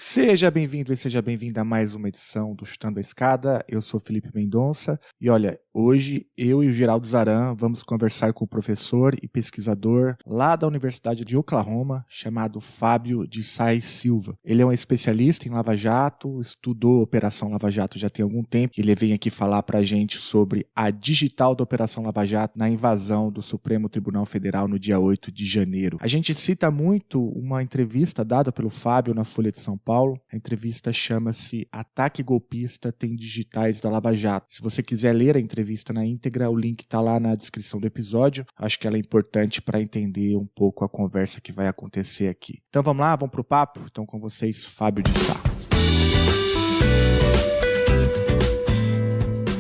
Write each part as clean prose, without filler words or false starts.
Seja bem-vindo e seja bem-vinda a mais uma edição do Chutando a Escada. Eu sou Felipe Mendonça e olha, hoje eu e o Geraldo Zaran vamos conversar com o professor e pesquisador lá da Universidade de Oklahoma, chamado Fábio de Sá e Silva. Ele é um especialista em Lava Jato, estudou Operação Lava Jato já tem algum tempo. Ele vem aqui falar pra gente sobre a digital da Operação Lava Jato na invasão do Supremo Tribunal Federal no dia 8 de janeiro. A gente cita muito uma entrevista dada pelo Fábio na Folha de São Paulo. A entrevista chama-se Ataque Golpista tem digitais da Lava Jato. Se você quiser ler a entrevista na íntegra, o link está lá na descrição do episódio. Acho que ela é importante para entender um pouco a conversa que vai acontecer aqui. Então vamos lá, vamos pro papo? Então com vocês, Fábio de Sá.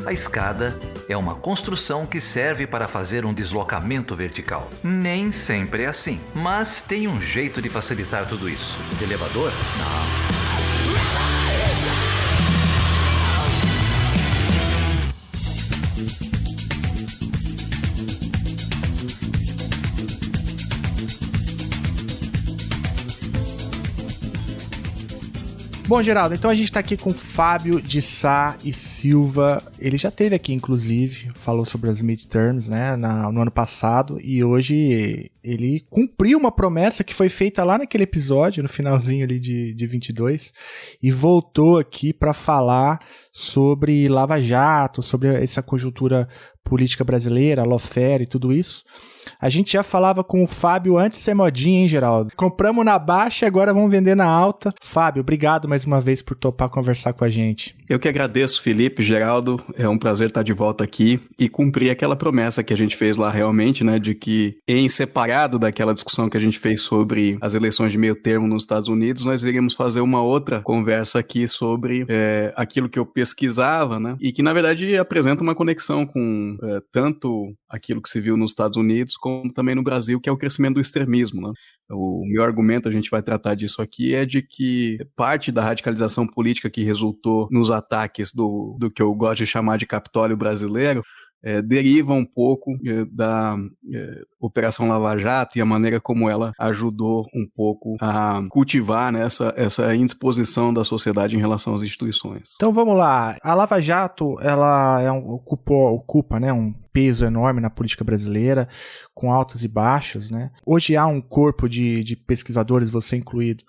A escada é uma construção que serve para fazer um deslocamento vertical. Nem sempre é assim, mas tem um jeito de facilitar tudo isso. Elevador? Não. Bom, Geraldo, então a gente está aqui com Fábio de Sá e Silva. Ele já esteve aqui, inclusive, falou sobre as midterms, né, no ano passado, e hoje ele cumpriu uma promessa que foi feita lá naquele episódio, no finalzinho ali de 22, e voltou aqui para falar sobre Lava Jato, sobre essa conjuntura política brasileira, lawfare e tudo isso. A gente já falava com o Fábio antes de ser modinha, hein, Geraldo? Compramos na baixa e agora vamos vender na alta. Fábio, obrigado mais uma vez por topar conversar com a gente. Eu que agradeço, Felipe, Geraldo. É um prazer estar de volta aqui e cumprir aquela promessa que a gente fez lá realmente, né, de que em separado daquela discussão que a gente fez sobre as eleições de meio termo nos Estados Unidos, nós iríamos fazer uma outra conversa aqui sobre aquilo que eu pesquisava, né, e que na verdade apresenta uma conexão com tanto aquilo que se viu nos Estados Unidos como também no Brasil, que é o crescimento do extremismo, né? O meu argumento, a gente vai tratar disso aqui, é de que parte da radicalização política que resultou nos ataques do que eu gosto de chamar de Capitólio brasileiro, deriva um pouco da Operação Lava Jato e a maneira como ela ajudou um pouco a cultivar, né, essa indisposição da sociedade em relação às instituições. Então vamos lá. A Lava Jato, ela ocupa, né, um peso enorme na política brasileira, com altos e baixos, né? Hoje há um corpo de pesquisadores, você incluído,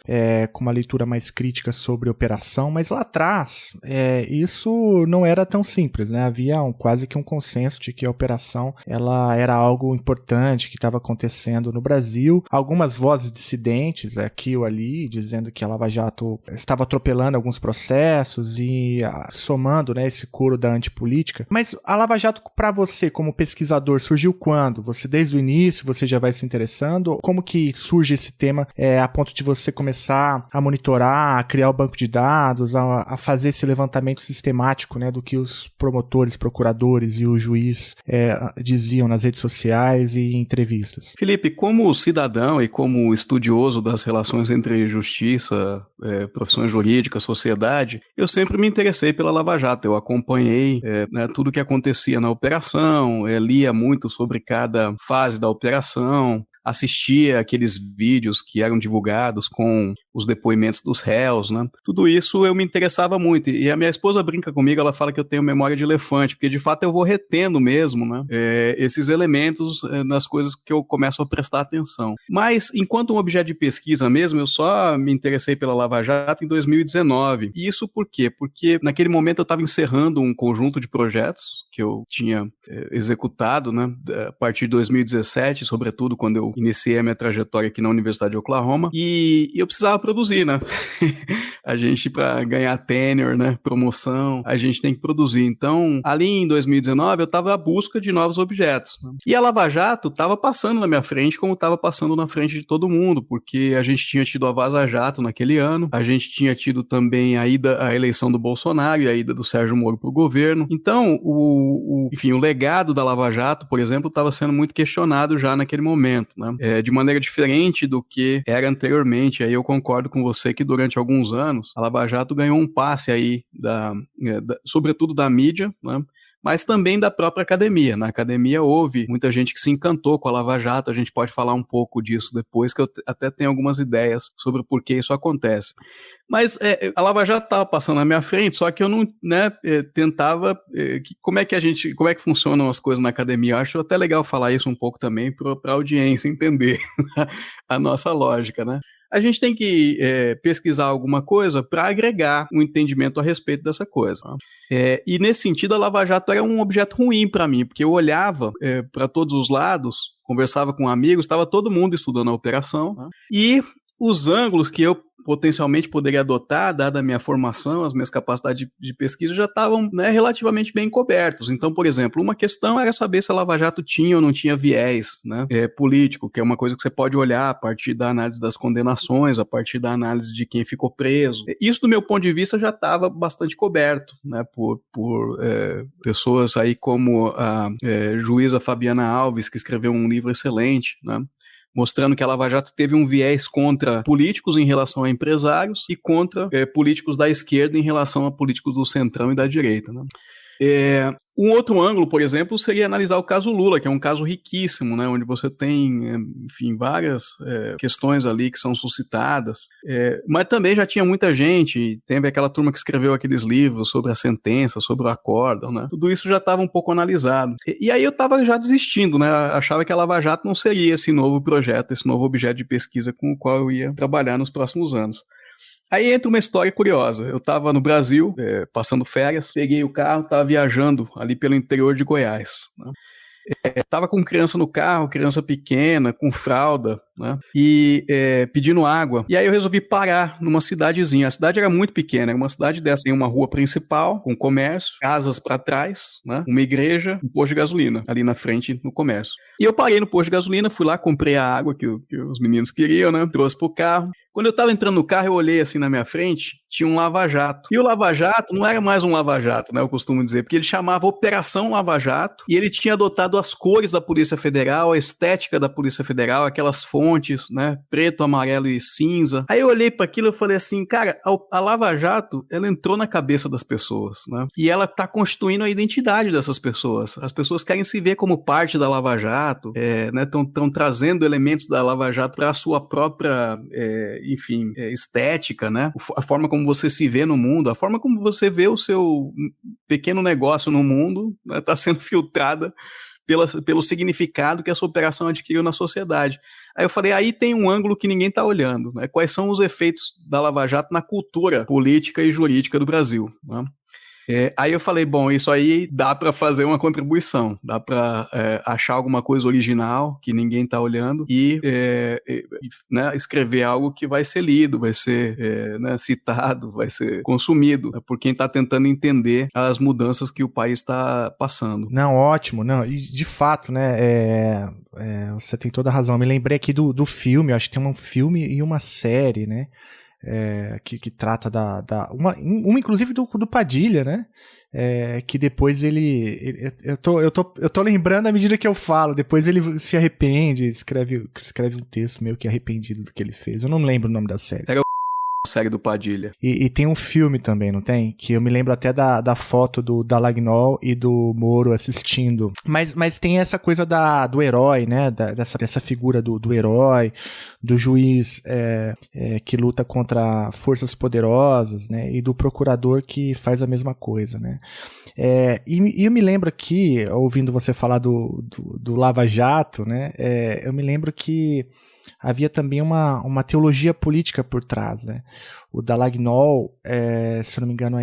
com uma leitura mais crítica sobre a operação, mas lá atrás isso não era tão simples, né? Havia quase que um consenso de que a operação ela era algo importante que estava acontecendo no Brasil. Algumas vozes dissidentes aqui ou ali, dizendo que a Lava Jato estava atropelando alguns processos e somando, né, esse coro da antipolítica. Mas a Lava Jato, para você, como pesquisador, surgiu quando? Você, desde o início, você já vai se interessando? Como que surge esse tema a ponto de você começar a monitorar, a criar o banco de dados, a fazer esse levantamento sistemático, né, do que os promotores, procuradores e o juiz diziam nas redes sociais e em entrevistas? Felipe, como cidadão e como estudioso das relações entre justiça, profissões jurídicas, sociedade, eu sempre me interessei pela Lava Jato. Eu acompanhei né, tudo o que acontecia na operação, lia muito sobre cada fase da operação, assistia aqueles vídeos que eram divulgados com os depoimentos dos réus, né? Tudo isso eu me interessava muito. E a minha esposa brinca comigo, ela fala que eu tenho memória de elefante, porque de fato eu vou retendo mesmo, né? Esses elementos nas coisas que eu começo a prestar atenção. Mas, enquanto um objeto de pesquisa mesmo, eu só me interessei pela Lava Jato em 2019. E isso por quê? Porque naquele momento eu estava encerrando um conjunto de projetos que eu tinha executado, né? A partir de 2017, sobretudo quando eu iniciei a minha trajetória aqui na Universidade de Oklahoma, e eu precisava produzir, né? A gente, para ganhar tenure, né, promoção, a gente tem que produzir. Então, ali em 2019, eu estava à busca de novos objetos, né? E a Lava Jato estava passando na minha frente, como estava passando na frente de todo mundo, porque a gente tinha tido a Vaza Jato naquele ano, a gente tinha tido também a eleição do Bolsonaro e a ida do Sérgio Moro para o governo. Então, enfim, o legado da Lava Jato, por exemplo, estava sendo muito questionado já naquele momento, né? De maneira diferente do que era anteriormente. Aí eu concordo com você que durante alguns anos a Lava Jato ganhou um passe aí, sobretudo da mídia, né? Mas também da própria academia. Na academia houve muita gente que se encantou com a Lava Jato, a gente pode falar um pouco disso depois, que eu até tenho algumas ideias sobre o porquê isso acontece. Mas a Lava Jato estava passando na minha frente, só que eu não, né, tentava... como é que funcionam as coisas na academia? Eu acho até legal falar isso um pouco também para a audiência entender a nossa lógica, né? A gente tem que pesquisar alguma coisa para agregar um entendimento a respeito dessa coisa. E nesse sentido, a Lava Jato era um objeto ruim para mim, porque eu olhava para todos os lados, conversava com amigos, estava todo mundo estudando a operação, e os ângulos que eu potencialmente poderia adotar, dada a minha formação, as minhas capacidades de pesquisa, já estavam, né, relativamente bem cobertos. Então, por exemplo, uma questão era saber se a Lava Jato tinha ou não tinha viés, né, político, que é uma coisa que você pode olhar a partir da análise das condenações, a partir da análise de quem ficou preso. Isso, do meu ponto de vista, já estava bastante coberto, né, por pessoas aí como a juíza Fabiana Alves, que escreveu um livro excelente, né, mostrando que a Lava Jato teve um viés contra políticos em relação a empresários e contra políticos da esquerda em relação a políticos do centrão e da direita, né? Um outro ângulo, por exemplo, seria analisar o caso Lula, que é um caso riquíssimo, né, onde você tem, enfim, várias questões ali que são suscitadas, mas também já tinha muita gente, teve aquela turma que escreveu aqueles livros sobre a sentença, sobre o acórdão, né, tudo isso já estava um pouco analisado. E aí eu estava já desistindo, né, achava que a Lava Jato não seria esse novo projeto, esse novo objeto de pesquisa com o qual eu ia trabalhar nos próximos anos. Aí entra uma história curiosa. Eu estava no Brasil, passando férias, peguei o carro, estava viajando ali pelo interior de Goiás, né? Tava com criança no carro, criança pequena, com fralda, né? E pedindo água. E aí eu resolvi parar numa cidadezinha. A cidade era muito pequena, era uma cidade dessa, em uma rua principal, com comércio, casas para trás, né? Uma igreja, um posto de gasolina ali na frente, no comércio. E eu parei no posto de gasolina, fui lá, comprei a água que os meninos queriam, né? Trouxe pro carro. Quando eu estava entrando no carro, eu olhei assim na minha frente, tinha um lava-jato. E o lava-jato não era mais um lava-jato, né, eu costumo dizer, porque ele chamava Operação Lava Jato e ele tinha adotado as cores da Polícia Federal, a estética da Polícia Federal, aquelas fontes, né, preto, amarelo e cinza. Aí eu olhei para aquilo e falei assim, cara, a Lava Jato, ela entrou na cabeça das pessoas, né, e ela tá constituindo a identidade dessas pessoas. As pessoas querem se ver como parte da Lava Jato, né, estão trazendo elementos da Lava Jato para a sua própria... enfim, estética, né? A forma como você se vê no mundo, a forma como você vê o seu pequeno negócio no mundo, né, tá sendo filtrada pelo significado que essa operação adquiriu na sociedade. Aí eu falei, aí tem um ângulo que ninguém tá olhando, né? Quais são os efeitos da Lava Jato na cultura política e jurídica do Brasil, né? Aí eu falei, bom, isso aí dá para fazer uma contribuição, dá para achar alguma coisa original que ninguém está olhando e né, escrever algo que vai ser lido, vai ser né, citado, vai ser consumido por quem está tentando entender as mudanças que o país está passando. Não, ótimo, não, e de fato, né, você tem toda a razão. Eu me lembrei aqui do filme, eu acho que tem um filme e uma série, né? Que trata uma inclusive do Padilha, né? Que depois eu tô lembrando à medida que eu falo, depois ele se arrepende, escreve um texto meio que arrependido do que ele fez. Eu não lembro o nome da série. Era a série do Padilha. E tem um filme também, não tem? Que eu me lembro até da foto do Dallagnol e do Moro assistindo. Mas tem essa coisa do herói, né? Dessa figura do herói, do juiz que luta contra forças poderosas, né? E do procurador que faz a mesma coisa, né? E eu me lembro aqui, ouvindo você falar do Lava Jato, né? Eu me lembro que havia também uma teologia política por trás, né? O Dallagnol, se eu não me engano,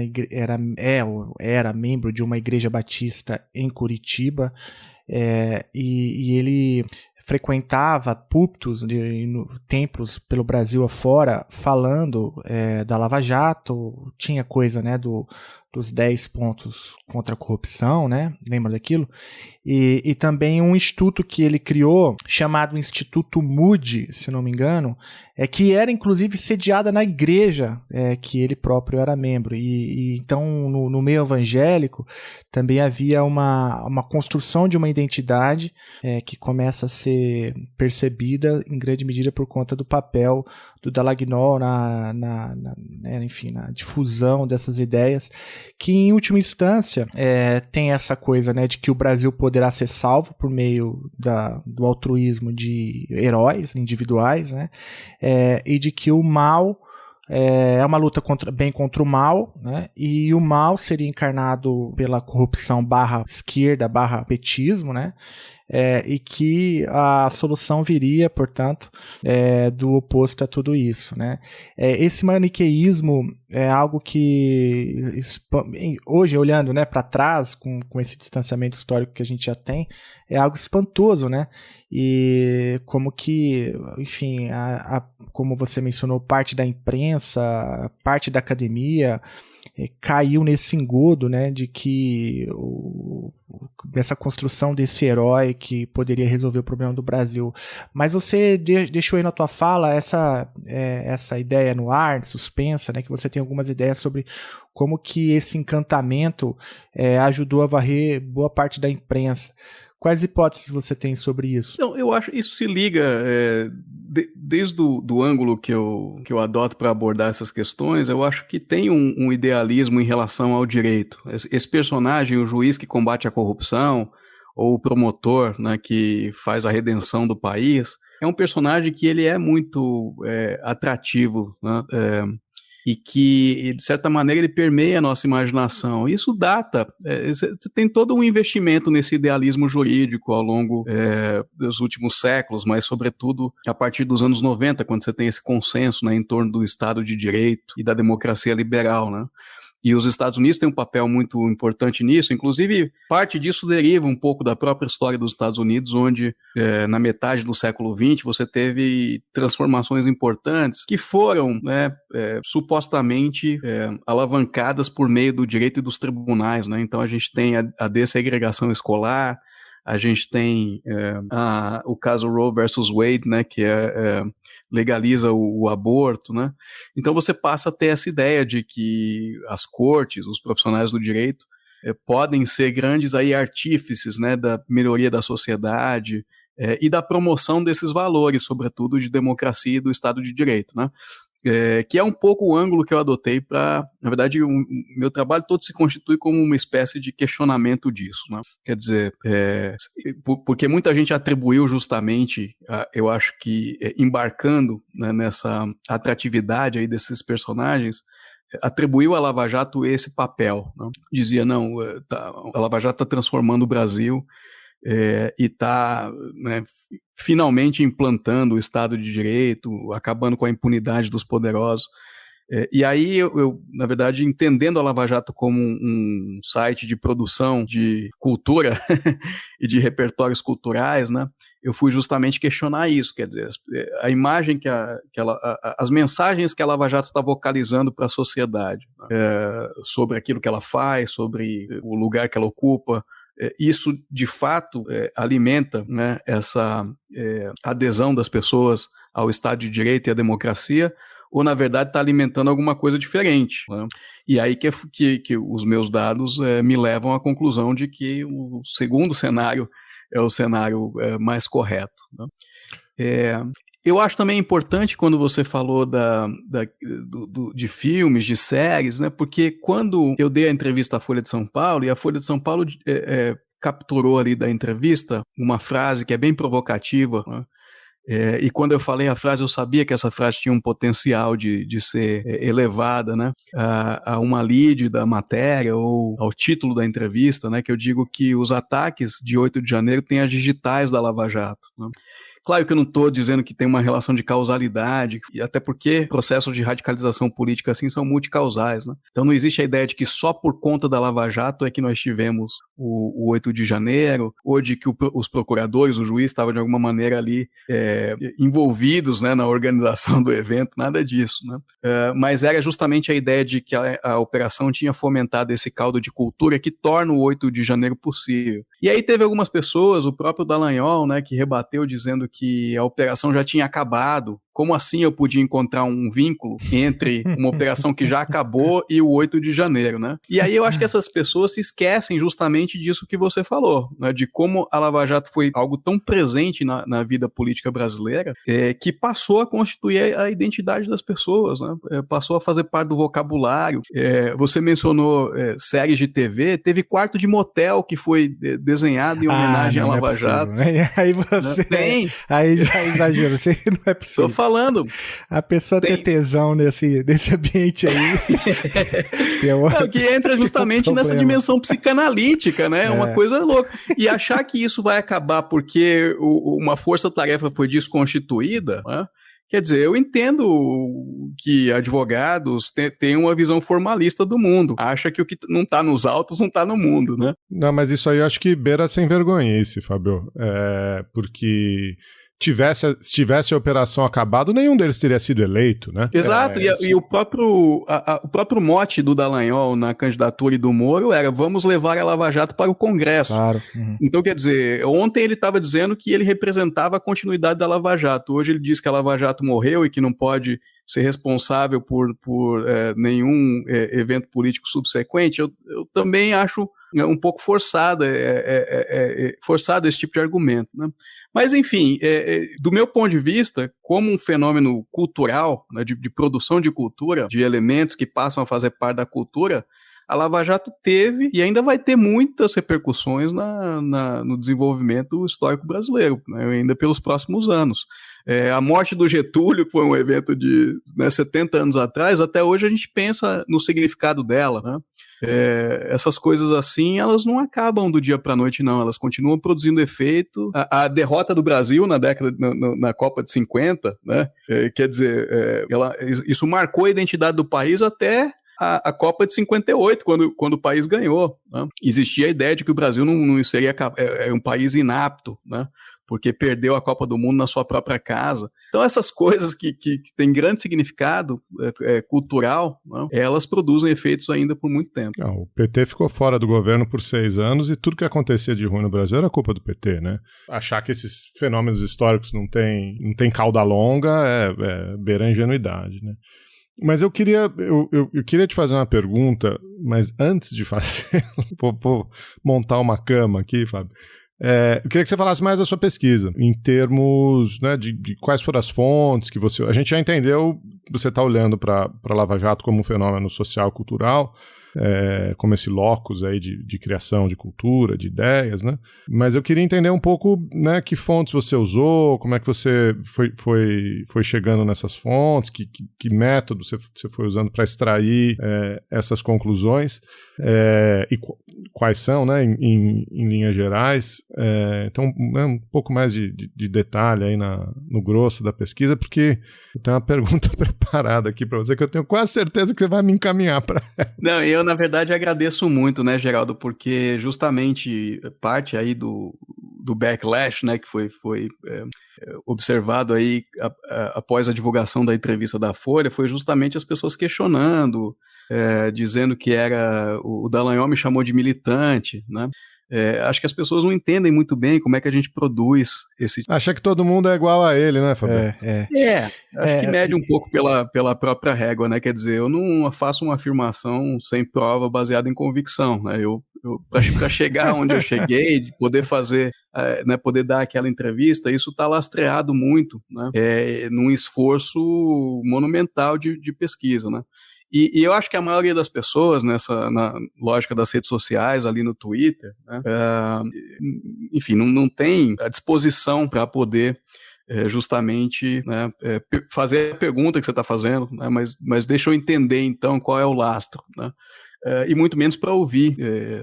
era membro de uma igreja batista em Curitiba, e ele frequentava púlpitos templos pelo Brasil afora, falando da Lava Jato, tinha coisa, né, dos 10 pontos contra a corrupção, né? Lembra daquilo? E também um instituto que ele criou, chamado Instituto Moody, se não me engano, que era inclusive sediada na igreja que ele próprio era membro. E então, no meio evangélico, também havia uma construção de uma identidade que começa a ser percebida em grande medida por conta do papel do Dallagnol enfim, na difusão dessas ideias, que em última instância tem essa coisa, né, de que o Brasil poderá ser salvo por meio do altruísmo de heróis individuais, né, e de que o mal é uma luta bem contra o mal, né? E o mal seria encarnado pela corrupção barra esquerda, barra petismo, né? E que a solução viria, portanto, do oposto a tudo isso, né? Esse maniqueísmo é algo que hoje, olhando, né, para trás, com esse distanciamento histórico que a gente já tem, é algo espantoso, né? E como que, enfim, como você mencionou, parte da imprensa, parte da academia caiu nesse engodo, né, de que dessa construção desse herói que poderia resolver o problema do Brasil. Mas você deixou aí na tua fala essa ideia no ar, suspensa, né, que você tem algumas ideias sobre como que esse encantamento ajudou a varrer boa parte da imprensa. Quais hipóteses você tem sobre isso? Não, eu acho que isso se liga desde do ângulo que eu adoto para abordar essas questões. Eu acho que tem um idealismo em relação ao direito. Esse personagem, o juiz que combate a corrupção, ou o promotor, né, que faz a redenção do país, é um personagem que ele é muito atrativo, né? E que, de certa maneira, ele permeia a nossa imaginação. Isso data, você tem todo um investimento nesse idealismo jurídico ao longo dos últimos séculos, mas, sobretudo, a partir dos anos 90, quando você tem esse consenso, né, em torno do Estado de Direito e da democracia liberal, né? E os Estados Unidos têm um papel muito importante nisso, inclusive parte disso deriva um pouco da própria história dos Estados Unidos, onde na metade do século XX você teve transformações importantes que foram supostamente alavancadas por meio do direito e dos tribunais, né? Então a gente tem a dessegregação escolar, a gente tem o caso Roe versus Wade, né, que legaliza o aborto, né? Então você passa a ter essa ideia de que as cortes, os profissionais do direito, podem ser grandes aí artífices, né, da melhoria da sociedade e da promoção desses valores, sobretudo de democracia e do Estado de Direito, né? Que é um pouco o ângulo que eu adotei para, na verdade, meu trabalho todo se constitui como uma espécie de questionamento disso, né? Quer dizer, porque muita gente atribuiu justamente, eu acho que embarcando, né, nessa atratividade aí desses personagens, atribuiu à Lava Jato esse papel, né? Dizia, não, a Lava Jato está transformando o Brasil e está, né, finalmente implantando o Estado de Direito, acabando com a impunidade dos poderosos. E aí eu, na verdade, entendendo a Lava Jato como um site de produção de cultura e de repertórios culturais, né, eu fui justamente questionar isso, quer dizer, a imagem as mensagens que a Lava Jato está vocalizando para a sociedade, né, sobre aquilo que ela faz, sobre o lugar que ela ocupa. Isso, de fato, alimenta, né, essa adesão das pessoas ao Estado de Direito e à democracia, ou, na verdade, está alimentando alguma coisa diferente, né? E aí que os meus dados me levam à conclusão de que o segundo cenário é o cenário mais correto, né? Eu acho também importante quando você falou de filmes, de séries, né? Porque quando eu dei a entrevista à Folha de São Paulo, e a Folha de São Paulo capturou ali da entrevista uma frase que é bem provocativa, né? E quando eu falei a frase, eu sabia que essa frase tinha um potencial de ser elevada, né, a uma lead da matéria ou ao título da entrevista, né, que eu digo que os ataques de 8 de janeiro têm as digitais da Lava Jato, né? Claro que eu não estou dizendo que tem uma relação de causalidade, até porque processos de radicalização política assim são multicausais, né? Então não existe a ideia de que só por conta da Lava Jato é que nós tivemos o 8 de janeiro, ou de que os procuradores, o juiz estavam de alguma maneira ali envolvidos, né, na organização do evento, nada disso, né? Mas era justamente a ideia de que a operação tinha fomentado esse caldo de cultura que torna o 8 de janeiro possível. E aí teve algumas pessoas, o próprio Dallagnol, né, que rebateu dizendo que a operação já tinha acabado. Como assim eu podia encontrar um vínculo entre uma operação que já acabou e o 8 de janeiro, né? E aí eu acho que essas pessoas se esquecem justamente disso que você falou, né? De como a Lava Jato foi algo tão presente na vida política brasileira, que passou a constituir a identidade das pessoas, né? Passou a fazer parte do vocabulário. Você mencionou séries de TV, teve Quarto de Motel que foi desenhado em homenagem à Lava Jato. Aí você... Aí já exagero, você não é possível. Tô falando. A pessoa ter tesão nesse ambiente aí. Não, que entra justamente nessa dimensão psicanalítica, né? Uma coisa louca. E achar que isso vai acabar porque uma força-tarefa foi desconstituída, né? Quer dizer, eu entendo que advogados têm uma visão formalista do mundo. Acha que o que não está nos autos não está no mundo, né? Não, mas isso aí eu acho que beira sem vergonhice, Fábio. Porque se tivesse a operação acabado, nenhum deles teria sido eleito, né? Exato, e o próprio mote do Dallagnol na candidatura e do Moro era: vamos levar a Lava Jato para o Congresso. Claro. Então, quer dizer, ontem ele estava dizendo que ele representava a continuidade da Lava Jato. Hoje ele diz que a Lava Jato morreu e que não pode ser responsável por nenhum evento político subsequente. Eu também acho um pouco forçado esse tipo de argumento, né? Mas, enfim, do meu ponto de vista, como um fenômeno cultural, né, de produção de cultura, de elementos que passam a fazer parte da cultura, a Lava Jato teve e ainda vai ter muitas repercussões no desenvolvimento histórico brasileiro, né, ainda pelos próximos anos. A morte do Getúlio, que foi um evento de 70 anos atrás, até hoje a gente pensa no significado dela, né? Essas coisas assim, elas não acabam do dia para a noite, não. Elas continuam produzindo efeito. A derrota do Brasil na Copa de 50, né? Quer dizer, isso marcou a identidade do país até a Copa de 58, quando o país ganhou, né? Existia a ideia de que o Brasil não seria um país inapto, né? Porque perdeu a Copa do Mundo na sua própria casa. Então essas coisas que têm grande significado cultural, né, elas produzem efeitos ainda por muito tempo. O PT ficou fora do governo por 6 anos e tudo que acontecia de ruim no Brasil era culpa do PT, né? Achar que esses fenômenos históricos não tem cauda longa é beira a ingenuidade, né? Mas eu queria te fazer uma pergunta, mas antes de fazer, vou montar uma cama aqui, Fábio. Eu queria que você falasse mais da sua pesquisa, em termos, né, de quais foram as fontes que você... A gente já entendeu que você está olhando para a Lava Jato como um fenômeno social e cultural, como esse locus aí de criação de cultura, de ideias, né? Mas eu queria entender um pouco, né, que fontes você usou, como é que você foi chegando nessas fontes, que método você foi usando para extrair essas conclusões, e quais são, né, em linhas gerais. Então, um pouco mais de detalhe aí no grosso da pesquisa, porque eu tenho uma pergunta preparada aqui para você que eu tenho quase certeza que você vai me encaminhar para ela. Não, eu, na verdade, agradeço muito, né, Geraldo, porque justamente parte aí do backlash, né, que foi observado aí após a divulgação da entrevista da Folha, foi justamente as pessoas questionando, dizendo que o Dallagnol me chamou de militante, né? Acho que as pessoas não entendem muito bem como é que a gente produz esse... Acha que todo mundo é igual a ele, né, Fabio? Acho que mede um pouco pela própria régua, né? Quer dizer, eu não faço uma afirmação sem prova baseada em convicção, né? Para chegar onde eu cheguei, de poder fazer, né, poder dar aquela entrevista, isso está lastreado muito, né? Num esforço monumental de pesquisa, né? E eu acho que a maioria das pessoas, na lógica das redes sociais, ali no Twitter, né, enfim, não tem a disposição para poder justamente, né, fazer a pergunta que você está fazendo, né, mas deixa eu entender, então, qual é o lastro, né? E muito menos para ouvir,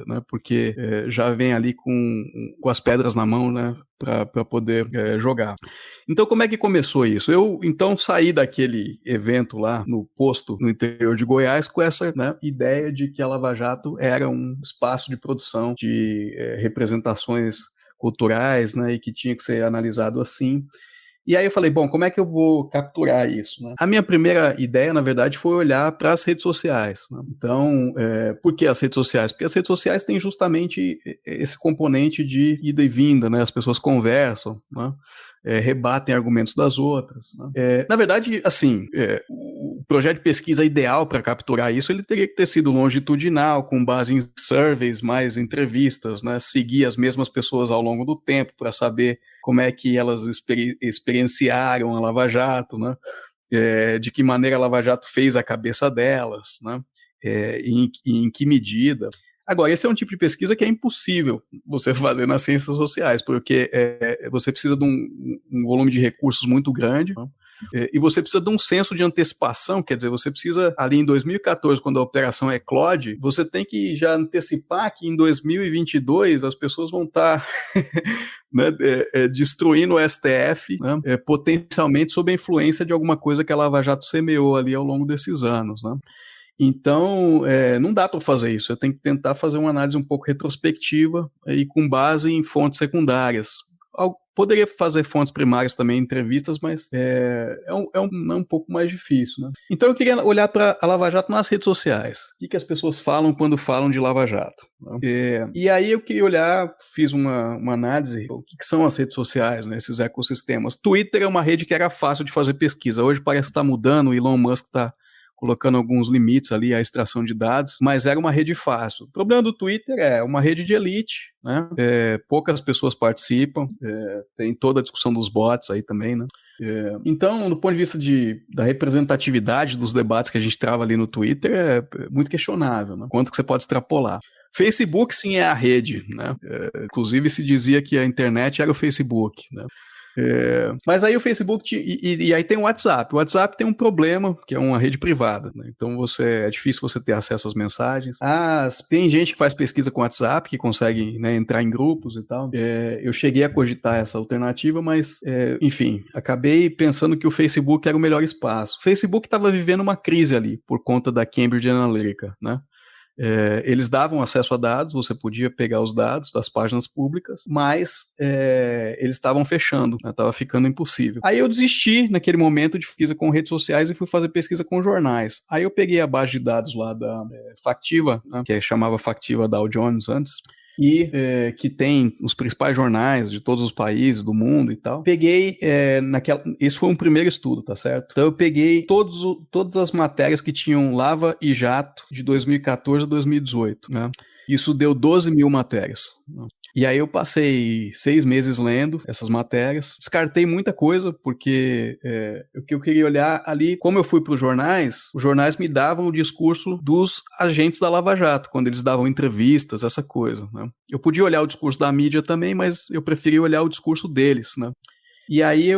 né, porque já vem ali com as pedras na mão, né, para poder jogar. Então, como é que começou isso? Eu, então, saí daquele evento lá no posto no interior de Goiás com essa, né, ideia de que a Lava Jato era um espaço de produção de representações culturais, né, e que tinha que ser analisado assim. E aí eu falei, bom, como é que eu vou capturar isso, né? A minha primeira ideia, na verdade, foi olhar para as redes sociais, né? Então, por que as redes sociais? Porque as redes sociais têm justamente esse componente de ida e vinda, né? As pessoas conversam, né? Rebatem argumentos das outras, né? Na verdade, assim, o projeto de pesquisa ideal para capturar isso, ele teria que ter sido longitudinal, com base em surveys, mais entrevistas, né? Seguir as mesmas pessoas ao longo do tempo para saber como é que elas experienciaram a Lava Jato, né? De que maneira a Lava Jato fez a cabeça delas, né? Em que medida. Agora, esse é um tipo de pesquisa que é impossível você fazer nas ciências sociais, porque você precisa de um volume de recursos muito grande, né? E você precisa de um senso de antecipação, quer dizer, você precisa, ali em 2014, quando a operação eclode, você tem que já antecipar que em 2022 as pessoas vão estar né, destruindo o STF, né, potencialmente sob a influência de alguma coisa que a Lava Jato semeou ali ao longo desses anos, né? Então, não dá para fazer isso. Eu tenho que tentar fazer uma análise um pouco retrospectiva e com base em fontes secundárias. Poderia fazer fontes primárias também, entrevistas, mas é um pouco mais difícil, né? Então eu queria olhar para a Lava Jato nas redes sociais. O que as pessoas falam quando falam de Lava Jato, né? E aí eu queria olhar, fiz uma análise, o que são as redes sociais, né, esses ecossistemas. Twitter é uma rede que era fácil de fazer pesquisa. Hoje parece que está mudando, o Elon Musk está colocando alguns limites ali à extração de dados, mas era uma rede fácil. O problema do Twitter é uma rede de elite, né? Poucas pessoas participam, tem toda a discussão dos bots aí também, né? Então, do ponto de vista da representatividade dos debates que a gente trava ali no Twitter, é muito questionável, né? Quanto que você pode extrapolar. Facebook, sim, é a rede, né? Inclusive se dizia que a internet era o Facebook, né? Mas aí o Facebook e aí tem o WhatsApp. O WhatsApp tem um problema, que é uma rede privada, né? Então é difícil você ter acesso às mensagens. Tem gente que faz pesquisa com WhatsApp, que consegue, né, entrar em grupos e tal. Eu cheguei a cogitar essa alternativa, mas enfim, acabei pensando que o Facebook era o melhor espaço. O Facebook estava vivendo uma crise ali, por conta da Cambridge Analytica, né? Eles davam acesso a dados, você podia pegar os dados das páginas públicas, mas eles estavam fechando, estava ficando impossível. Aí eu desisti naquele momento de pesquisa com redes sociais e fui fazer pesquisa com jornais. Aí eu peguei a base de dados lá da Factiva, né, que chamava Factiva Dow Jones antes, e que tem os principais jornais de todos os países do mundo e tal. Peguei esse foi um primeiro estudo, tá certo? Então eu peguei todas as matérias que tinham Lava e Jato de 2014 a 2018, né? Isso deu 12 mil matérias, né? E aí eu passei 6 meses lendo essas matérias, descartei muita coisa, porque o que eu queria olhar ali, como eu fui para os jornais me davam o discurso dos agentes da Lava Jato, quando eles davam entrevistas, essa coisa, né? Eu podia olhar o discurso da mídia também, mas eu preferia olhar o discurso deles, né? E aí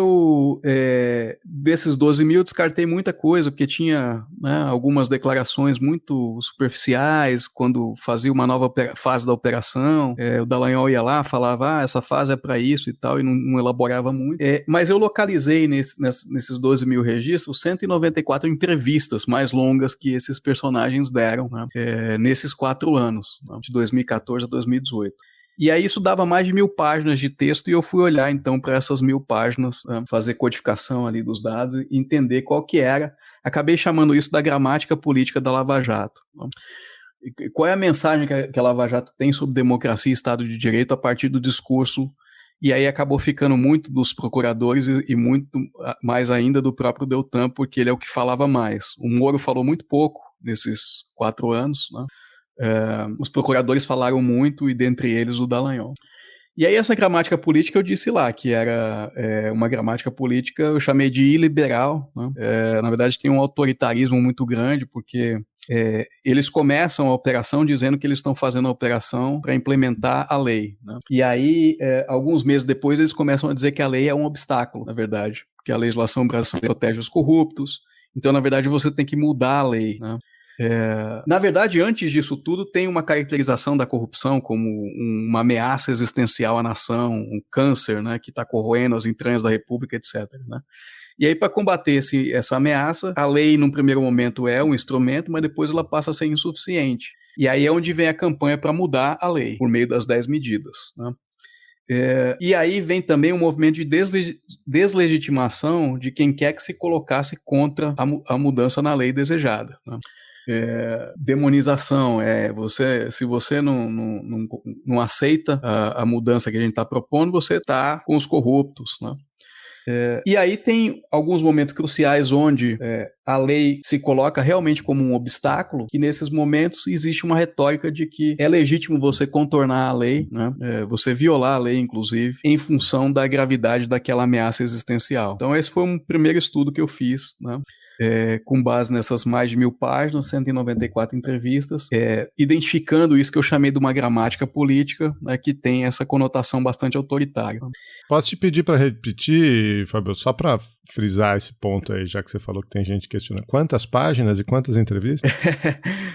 desses 12 mil, descartei muita coisa, porque tinha, né, algumas declarações muito superficiais, quando fazia uma nova fase da operação, o Dallagnol ia lá, falava, essa fase é para isso e tal, e não elaborava muito. Mas eu localizei nesses 12 mil registros 194 entrevistas mais longas que esses personagens deram, né, nesses 4 anos, né, de 2014 a 2018. E aí isso dava mais de 1.000 páginas de texto e eu fui olhar então para essas 1.000 páginas, né, fazer codificação ali dos dados e entender qual que era. Acabei chamando isso da gramática política da Lava Jato, né? E qual é a mensagem que a Lava Jato tem sobre democracia e Estado de Direito a partir do discurso, e aí acabou ficando muito dos procuradores e muito mais ainda do próprio Deltan, porque ele é o que falava mais. O Moro falou muito pouco nesses 4 anos, né? Os procuradores falaram muito, e dentre eles o Dallagnol. E aí essa gramática política eu disse lá, que era uma gramática política, eu chamei de iliberal, né? Na verdade tem um autoritarismo muito grande, porque eles começam a operação dizendo que eles estão fazendo a operação para implementar a lei, né? E aí, alguns meses depois, eles começam a dizer que a lei é um obstáculo, na verdade, porque a legislação brasileira protege os corruptos, então, na verdade, você tem que mudar a lei, né? Na verdade, antes disso tudo, tem uma caracterização da corrupção como uma ameaça existencial à nação, um câncer, né, que está corroendo as entranhas da República, etc., né? E aí, para combater essa ameaça, a lei, num primeiro momento, é um instrumento, mas depois ela passa a ser insuficiente. E aí é onde vem a campanha para mudar a lei, por meio das 10 medidas, né? E aí vem também um movimento de deslegitimação de quem quer que se colocasse contra a mudança na lei desejada, né? Demonização, se você não aceita a mudança que a gente está propondo, você está com os corruptos, né? E aí tem alguns momentos cruciais onde a lei se coloca realmente como um obstáculo, e nesses momentos existe uma retórica de que é legítimo você contornar a lei, né? Você violar a lei, inclusive, em função da gravidade daquela ameaça existencial. Então esse foi um primeiro estudo que eu fiz, né? com base nessas mais de 1.000 páginas, 194 entrevistas, identificando isso que eu chamei de uma gramática política, né, que tem essa conotação bastante autoritária. Posso te pedir para repetir, Fábio, só para frisar esse ponto aí, já que você falou que tem gente questionando. Quantas páginas e quantas entrevistas?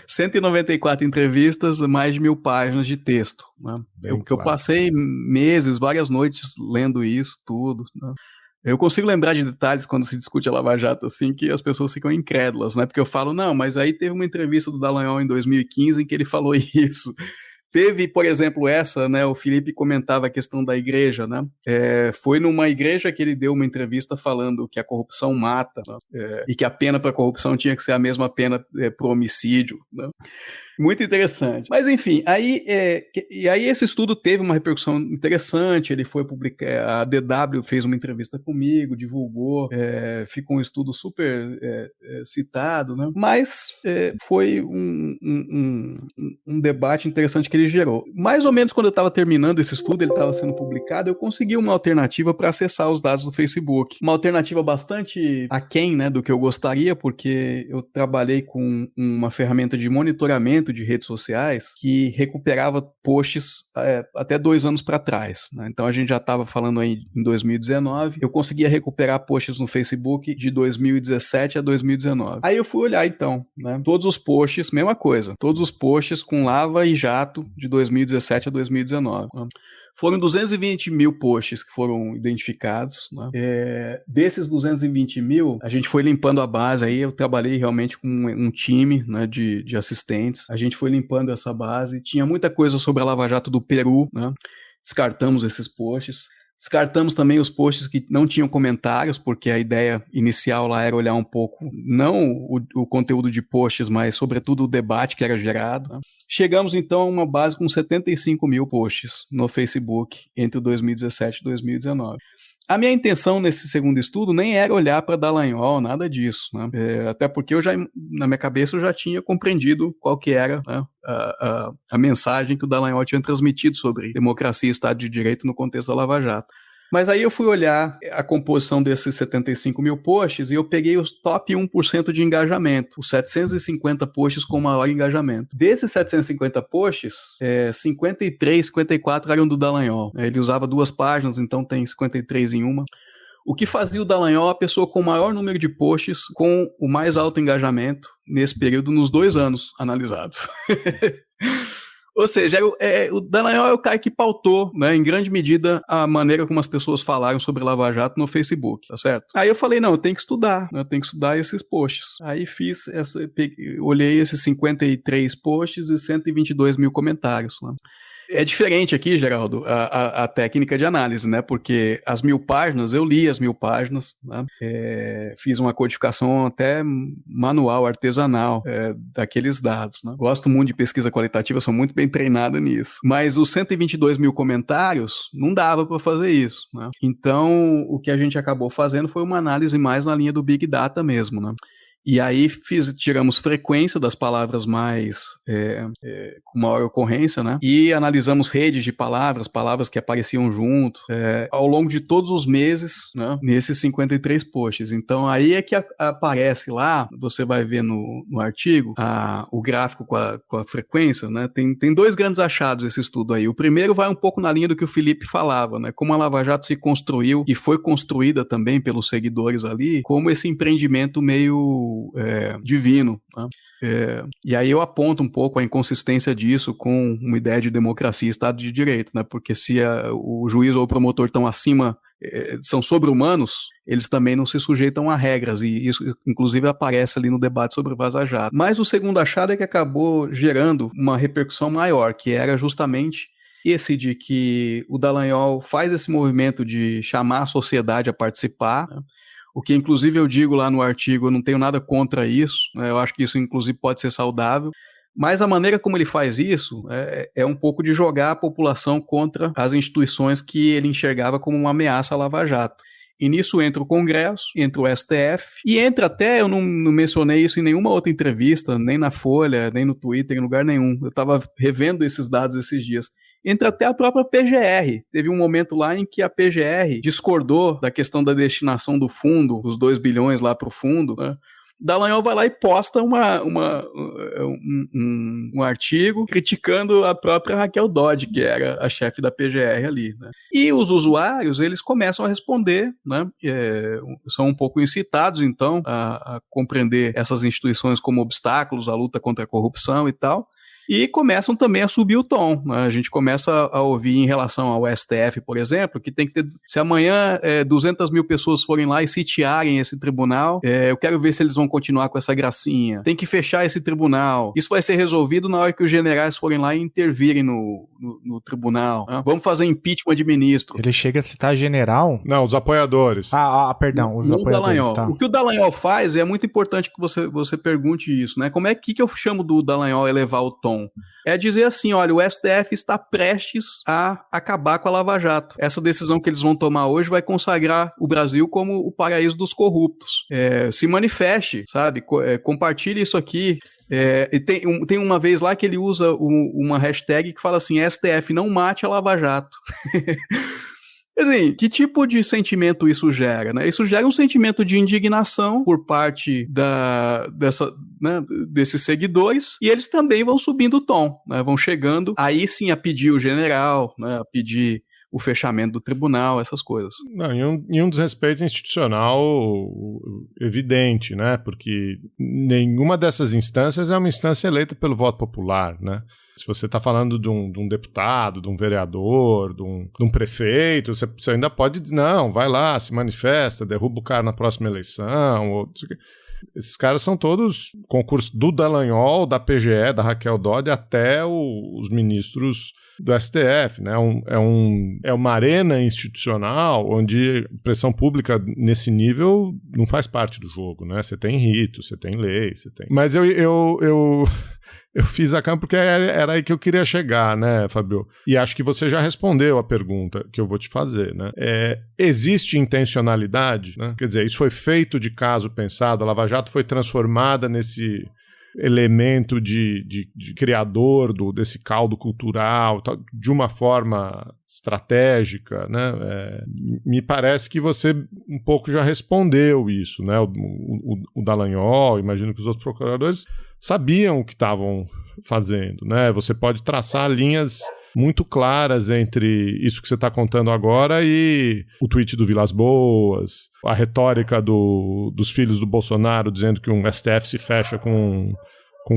194 entrevistas, mais de 1.000 páginas de texto. Né? Eu passei meses, várias noites lendo isso, tudo. Né? Eu consigo lembrar de detalhes quando se discute a Lava Jato, assim, que as pessoas ficam incrédulas, né? Porque eu falo, não, mas aí teve uma entrevista do Dallagnol em 2015 em que ele falou isso. Teve, por exemplo, essa, né, o Felipe comentava a questão da igreja, né, foi numa igreja que ele deu uma entrevista falando que a corrupção mata, né, e que a pena para a corrupção tinha que ser a mesma pena para o homicídio, né. Muito interessante. Mas, enfim, aí esse estudo teve uma repercussão interessante, ele foi publicar, a DW fez uma entrevista comigo, divulgou, ficou um estudo super citado, né? Mas foi um debate interessante que ele gerou. Mais ou menos quando eu estava terminando esse estudo, ele estava sendo publicado, eu consegui uma alternativa para acessar os dados do Facebook. Uma alternativa bastante aquém, né, do que eu gostaria, porque eu trabalhei com uma ferramenta de monitoramento de redes sociais que recuperava posts até 2 anos para trás, né? Então a gente já estava falando aí em 2019, eu conseguia recuperar posts no Facebook de 2017 a 2019. Aí eu fui olhar então, né? Todos os posts, mesma coisa, todos os posts com Lava e Jato de 2017 a 2019. Né? Foram 220 mil posts que foram identificados, né? Desses 220 mil, a gente foi limpando a base aí, eu trabalhei realmente com um time, né, de assistentes, a gente foi limpando essa base, tinha muita coisa sobre a Lava Jato do Peru, né? Descartamos esses posts. Descartamos também os posts que não tinham comentários, porque a ideia inicial lá era olhar um pouco, não o conteúdo de posts, mas sobretudo o debate que era gerado. Né? Chegamos então a uma base com 75 mil posts no Facebook entre 2017 e 2019. A minha intenção nesse segundo estudo nem era olhar para Dallagnol, nada disso, né? Até porque na minha cabeça eu já tinha compreendido qual que era, né, a mensagem que o Dallagnol tinha transmitido sobre democracia e Estado de Direito no contexto da Lava Jato. Mas aí eu fui olhar a composição desses 75 mil posts e eu peguei os top 1% de engajamento, os 750 posts com maior engajamento. Desses 750 posts, 53, 54 eram do Dallagnol. Ele usava 2 páginas, então tem 53 em uma. O que fazia o Dallagnol a pessoa com o maior número de posts com o mais alto engajamento nesse período nos 2 anos analisados. Ou seja, o Dallagnol é o cara que pautou, né, em grande medida, a maneira como as pessoas falaram sobre Lava Jato no Facebook, tá certo? Aí eu falei, não, eu tenho que estudar, né, eu tenho que estudar esses posts. Aí olhei esses 53 posts e 122 mil comentários, né? É diferente aqui, Geraldo, a técnica de análise, né? Porque as 1.000 páginas, eu li as 1.000 páginas, né? Fiz uma codificação até manual, artesanal, daqueles dados, né? Gosto muito de pesquisa qualitativa, sou muito bem treinado nisso. Mas os 122 mil comentários, não dava para fazer isso, né? Então, o que a gente acabou fazendo foi uma análise mais na linha do Big Data mesmo, né? E aí tiramos frequência das palavras mais com maior ocorrência, né? E analisamos redes de palavras que apareciam junto, ao longo de todos os meses, né? Nesses 53 posts. Então aí é que aparece lá, você vai ver no artigo, o gráfico com a frequência, né? Tem 2 grandes achados esse estudo aí. O primeiro vai um pouco na linha do que o Felipe falava, né? Como a Lava Jato se construiu e foi construída também pelos seguidores ali, como esse empreendimento meio divino, né? E aí eu aponto um pouco a inconsistência disso com uma ideia de democracia e Estado de Direito, né? Porque se o juiz ou o promotor estão acima, são sobre-humanos, eles também não se sujeitam a regras, e isso inclusive aparece ali no debate sobre o Vaza Jato. Mas o segundo achado é que acabou gerando uma repercussão maior, que era justamente esse de que o Dallagnol faz esse movimento de chamar a sociedade a participar, né? O que, inclusive, eu digo lá no artigo, eu não tenho nada contra isso, né? Eu acho que isso, inclusive, pode ser saudável, mas a maneira como ele faz isso é um pouco de jogar a população contra as instituições que ele enxergava como uma ameaça à Lava Jato. E nisso entra o Congresso, entra o STF, e entra até, eu não mencionei isso em nenhuma outra entrevista, nem na Folha, nem no Twitter, em lugar nenhum. Eu estava revendo esses dados esses dias. Entra até a própria PGR. Teve um momento lá em que a PGR discordou da questão da destinação do fundo, dos 2 bilhões lá para o fundo, né? Dallagnol vai lá e posta um artigo criticando a própria Raquel Dodge, que era a chefe da PGR ali, né? E os usuários, eles começam a responder, né? São um pouco incitados, então, a compreender essas instituições como obstáculos à luta contra a corrupção e tal. E começam também a subir o tom, né? A gente começa a ouvir em relação ao STF, por exemplo, que tem que ter, se amanhã 200 mil pessoas forem lá e sitiarem esse tribunal, eu quero ver se eles vão continuar com essa gracinha. Tem que fechar esse tribunal. Isso vai ser resolvido na hora que os generais forem lá e intervirem no tribunal, né? Vamos fazer impeachment de ministro. Ele chega a citar general? Não, os apoiadores. Perdão, os apoiadores. Tá. O que o Dallagnol faz, é muito importante que você pergunte isso, né? Como é que eu chamo do Dallagnol elevar o tom? É dizer assim, olha, o STF está prestes a acabar com a Lava Jato. Essa decisão que eles vão tomar hoje vai consagrar o Brasil como o paraíso dos corruptos. Se manifeste, sabe? Compartilhe isso aqui. E tem uma vez lá que ele usa uma hashtag que fala assim, STF não mate a Lava Jato. Assim, que tipo de sentimento isso gera, né? Isso gera um sentimento de indignação por parte desses seguidores, e eles também vão subindo o tom, né? Vão chegando aí sim a pedir o general, né? A pedir o fechamento do tribunal, essas coisas. Não, e um desrespeito institucional evidente, né? Porque nenhuma dessas instâncias é uma instância eleita pelo voto popular, né? Se você está falando de um deputado, de um vereador, de um prefeito, você ainda pode dizer, não, vai lá, se manifesta, derruba o cara na próxima eleição. Esses caras são todos concursos do Dallagnol, da PGE, da Raquel Dodge, até os ministros do STF, né? É uma arena institucional onde pressão pública nesse nível não faz parte do jogo, né? Você tem rito, você tem lei, você tem... Mas eu fiz a cama porque era aí que eu queria chegar, né, Fabio? E acho que você já respondeu a pergunta que eu vou te fazer, né? Existe intencionalidade, né? Quer dizer, isso foi feito de caso pensado, a Lava Jato foi transformada nesse elemento de criador desse caldo cultural, de uma forma estratégica, né? Me parece que você um pouco já respondeu isso, né? O Dallagnol, imagino que os outros procuradores sabiam o que estavam fazendo, né? Você pode traçar linhas muito claras entre isso que você está contando agora e o tweet do Vilas Boas, a retórica dos filhos do Bolsonaro dizendo que um STF se fecha com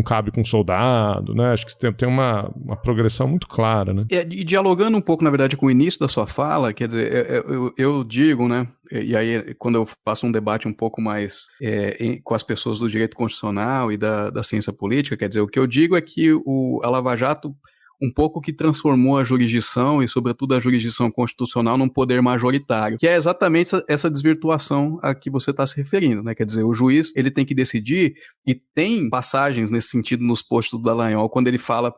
cabo e com soldado, né? Acho que tem uma progressão muito clara, né? E dialogando um pouco, na verdade, com o início da sua fala, quer dizer, eu digo, né? E aí, quando eu faço um debate um pouco mais com as pessoas do direito constitucional e da ciência política, quer dizer, o que eu digo é que a Lava Jato um pouco que transformou a jurisdição e, sobretudo, a jurisdição constitucional num poder majoritário, que é exatamente essa desvirtuação a que você está se referindo, né? Quer dizer, o juiz, ele tem que decidir, e tem passagens nesse sentido nos posts do Dallagnol, quando ele fala...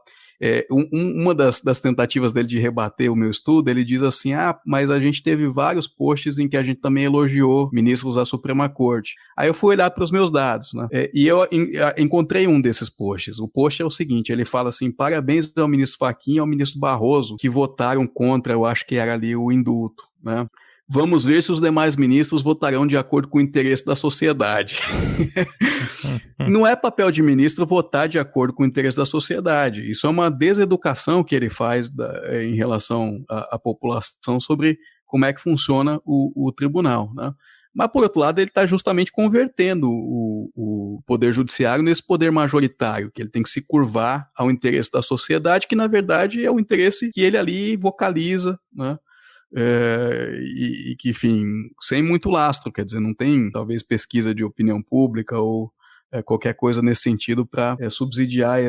uma das tentativas dele de rebater o meu estudo, ele diz assim, mas a gente teve vários posts em que a gente também elogiou ministros da Suprema Corte. Aí eu fui olhar para os meus dados, né? E eu encontrei um desses posts. O post é o seguinte, ele fala assim, parabéns ao ministro Fachin e ao ministro Barroso, que votaram contra, eu acho que era ali o indulto, né? Vamos ver se os demais ministros votarão de acordo com o interesse da sociedade. Não é papel de ministro votar de acordo com o interesse da sociedade. Isso é uma deseducação que ele faz em relação à população sobre como é que funciona o tribunal, né? Mas, por outro lado, ele está justamente convertendo o poder judiciário nesse poder majoritário, que ele tem que se curvar ao interesse da sociedade, que, na verdade, é o interesse que ele ali vocaliza, né? E que, enfim, sem muito lastro, quer dizer, não tem talvez pesquisa de opinião pública ou qualquer coisa nesse sentido para subsidiar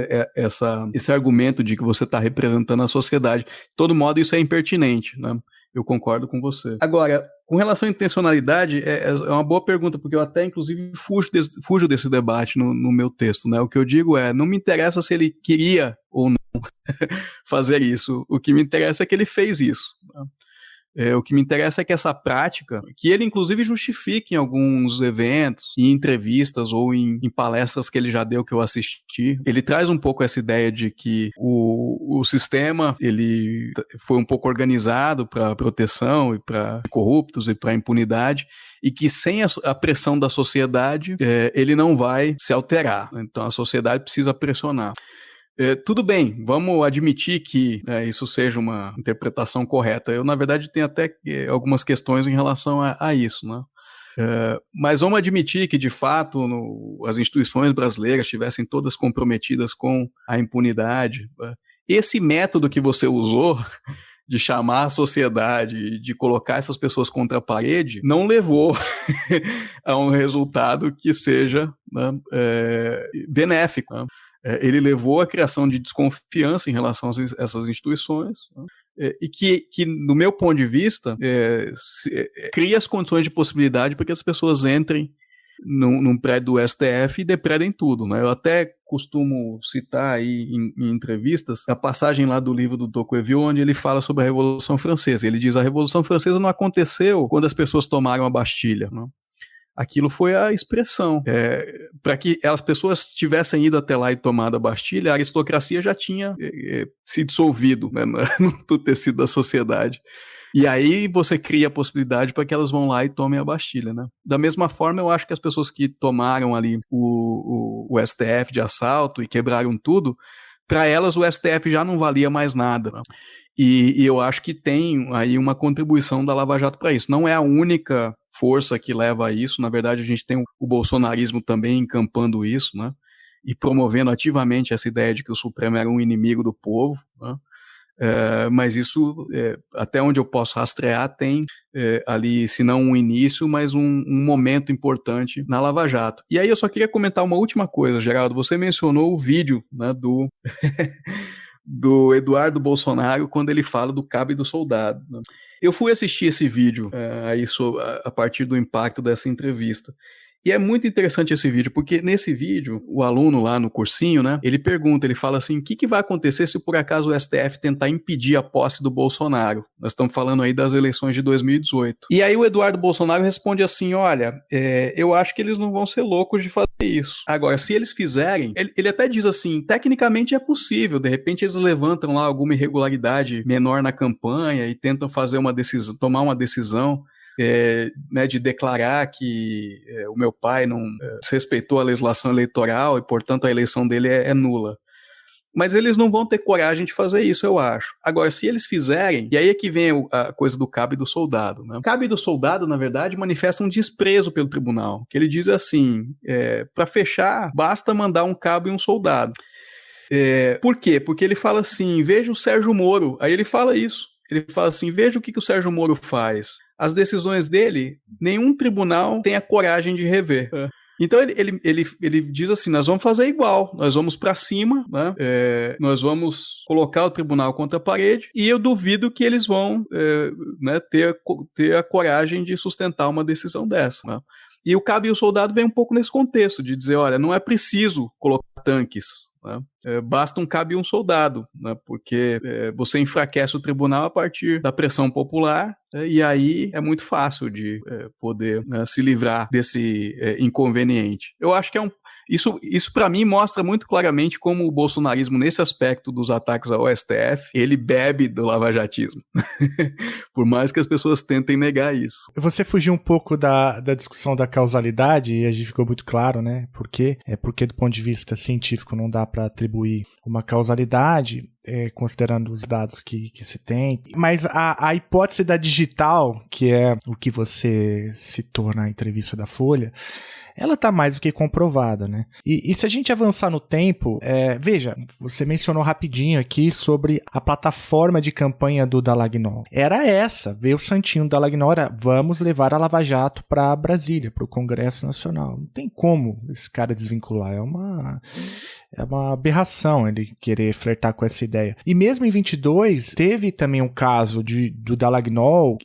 esse argumento de que você está representando a sociedade. De todo modo, isso é impertinente, né? Eu concordo com você. Agora, com relação à intencionalidade, é uma boa pergunta, porque eu até, inclusive, fujo desse debate no meu texto, né? O que eu digo não me interessa se ele queria ou não fazer isso. O que me interessa é que ele fez isso, né? O que me interessa é que essa prática, que ele inclusive justifica em alguns eventos, em entrevistas ou em palestras que ele já deu que eu assisti, ele traz um pouco essa ideia de que o sistema ele foi um pouco organizado para proteção e para corruptos e para impunidade, e que sem a pressão da sociedade ele não vai se alterar. Então a sociedade precisa pressionar. Tudo bem, vamos admitir que isso seja uma interpretação correta. Eu, na verdade, tenho até algumas questões em relação a isso, né? Mas vamos admitir que, de fato, as instituições brasileiras estivessem todas comprometidas com a impunidade. Esse método que você usou de chamar a sociedade, de colocar essas pessoas contra a parede, não levou a um resultado que seja, né, benéfico, né? Ele levou à criação de desconfiança em relação a essas instituições, né? E que, no meu ponto de vista, cria as condições de possibilidade para que as pessoas entrem num prédio do STF e depredem tudo, né? Eu até costumo citar aí em entrevistas a passagem lá do livro do Tocqueville, onde ele fala sobre a Revolução Francesa. Ele diz: a Revolução Francesa não aconteceu quando as pessoas tomaram a Bastilha, né? Aquilo foi a expressão. Para que as pessoas tivessem ido até lá e tomado a Bastilha, a aristocracia já tinha se dissolvido, né, no tecido da sociedade. E aí você cria a possibilidade para que elas vão lá e tomem a Bastilha, né? Da mesma forma, eu acho que as pessoas que tomaram ali o STF de assalto e quebraram tudo, para elas o STF já não valia mais nada, né? E eu acho que tem aí uma contribuição da Lava Jato para isso. Não é a única força que leva a isso. Na verdade, a gente tem o bolsonarismo também encampando isso, né? E promovendo ativamente essa ideia de que o Supremo era um inimigo do povo, né? Mas isso, até onde eu posso rastrear, tem ali, se não um início, mas um momento importante na Lava Jato. E aí eu só queria comentar uma última coisa, Geraldo. Você mencionou o vídeo, né, do Eduardo Bolsonaro quando ele fala do cabo e do soldado, né? Eu fui assistir esse vídeo a partir do impacto dessa entrevista. E é muito interessante esse vídeo, porque nesse vídeo, o aluno lá no cursinho, né, ele pergunta, ele fala assim: o que vai acontecer se por acaso o STF tentar impedir a posse do Bolsonaro? Nós estamos falando aí das eleições de 2018. E aí o Eduardo Bolsonaro responde assim: olha, eu acho que eles não vão ser loucos de fazer isso. Agora, se eles fizerem, ele até diz assim, tecnicamente é possível, de repente eles levantam lá alguma irregularidade menor na campanha e tentam fazer tomar uma decisão, né, de declarar que o meu pai não desrespeitou a legislação eleitoral e, portanto, a eleição dele é nula. Mas eles não vão ter coragem de fazer isso, eu acho. Agora, se eles fizerem, e aí é que vem a coisa do cabo e do soldado, né? O cabo e do soldado, na verdade, manifestam um desprezo pelo tribunal, que ele diz assim, para fechar, basta mandar um cabo e um soldado. Por quê? Porque ele fala assim, veja o Sérgio Moro, aí ele fala isso. Ele fala assim, veja o que o Sérgio Moro faz. As decisões dele, nenhum tribunal tem a coragem de rever. Então ele diz assim, nós vamos fazer igual, nós vamos para cima, né? Nós vamos colocar o tribunal contra a parede, e eu duvido que eles vão né, ter a coragem de sustentar uma decisão dessa, né? E o cabo e o soldado vem um pouco nesse contexto, de dizer, olha, não é preciso colocar tanques, né? Basta um cabo e um soldado, né? Porque você enfraquece o tribunal a partir da pressão popular, e aí é muito fácil de poder, né, se livrar desse inconveniente. Eu acho que isso para mim mostra muito claramente como o bolsonarismo, nesse aspecto dos ataques ao STF, ele bebe do lavajatismo. Por mais que as pessoas tentem negar isso. Você fugiu um pouco da discussão da causalidade, e a gente ficou muito claro, né? Porque do ponto de vista científico não dá para atribuir uma causalidade, considerando os dados que se tem. Mas a hipótese da digital, que é o que você citou na entrevista da Folha, ela está mais do que comprovada, né? E se a gente avançar no tempo, veja, você mencionou rapidinho aqui sobre a plataforma de campanha do Dallagnol. Era essa, veio o santinho do Dallagnol, vamos levar a Lava Jato para Brasília, para o Congresso Nacional. Não tem como esse cara desvincular, é uma aberração ele querer flertar com essa ideia. E mesmo em 22, teve também um caso do Dallagnol,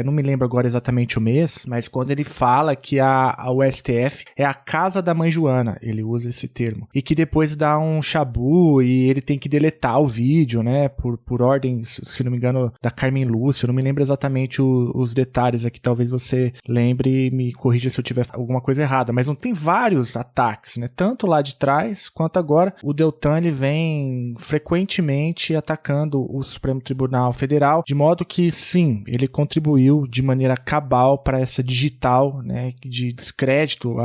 não me lembro agora exatamente o mês, mas quando ele fala que o STF é a casa da mãe Joana, ele usa esse termo, e que depois dá um chabu e ele tem que deletar o vídeo, né, por ordem, se não me engano, da Carmen Lúcia, eu não me lembro exatamente os detalhes aqui, talvez você lembre e me corrija se eu tiver alguma coisa errada, mas não tem vários ataques, né, tanto lá de trás quanto agora. O Deltan, ele vem frequentemente atacando o Supremo Tribunal Federal, de modo que, sim, ele contribuiu de maneira cabal para essa digital, né, de descrédito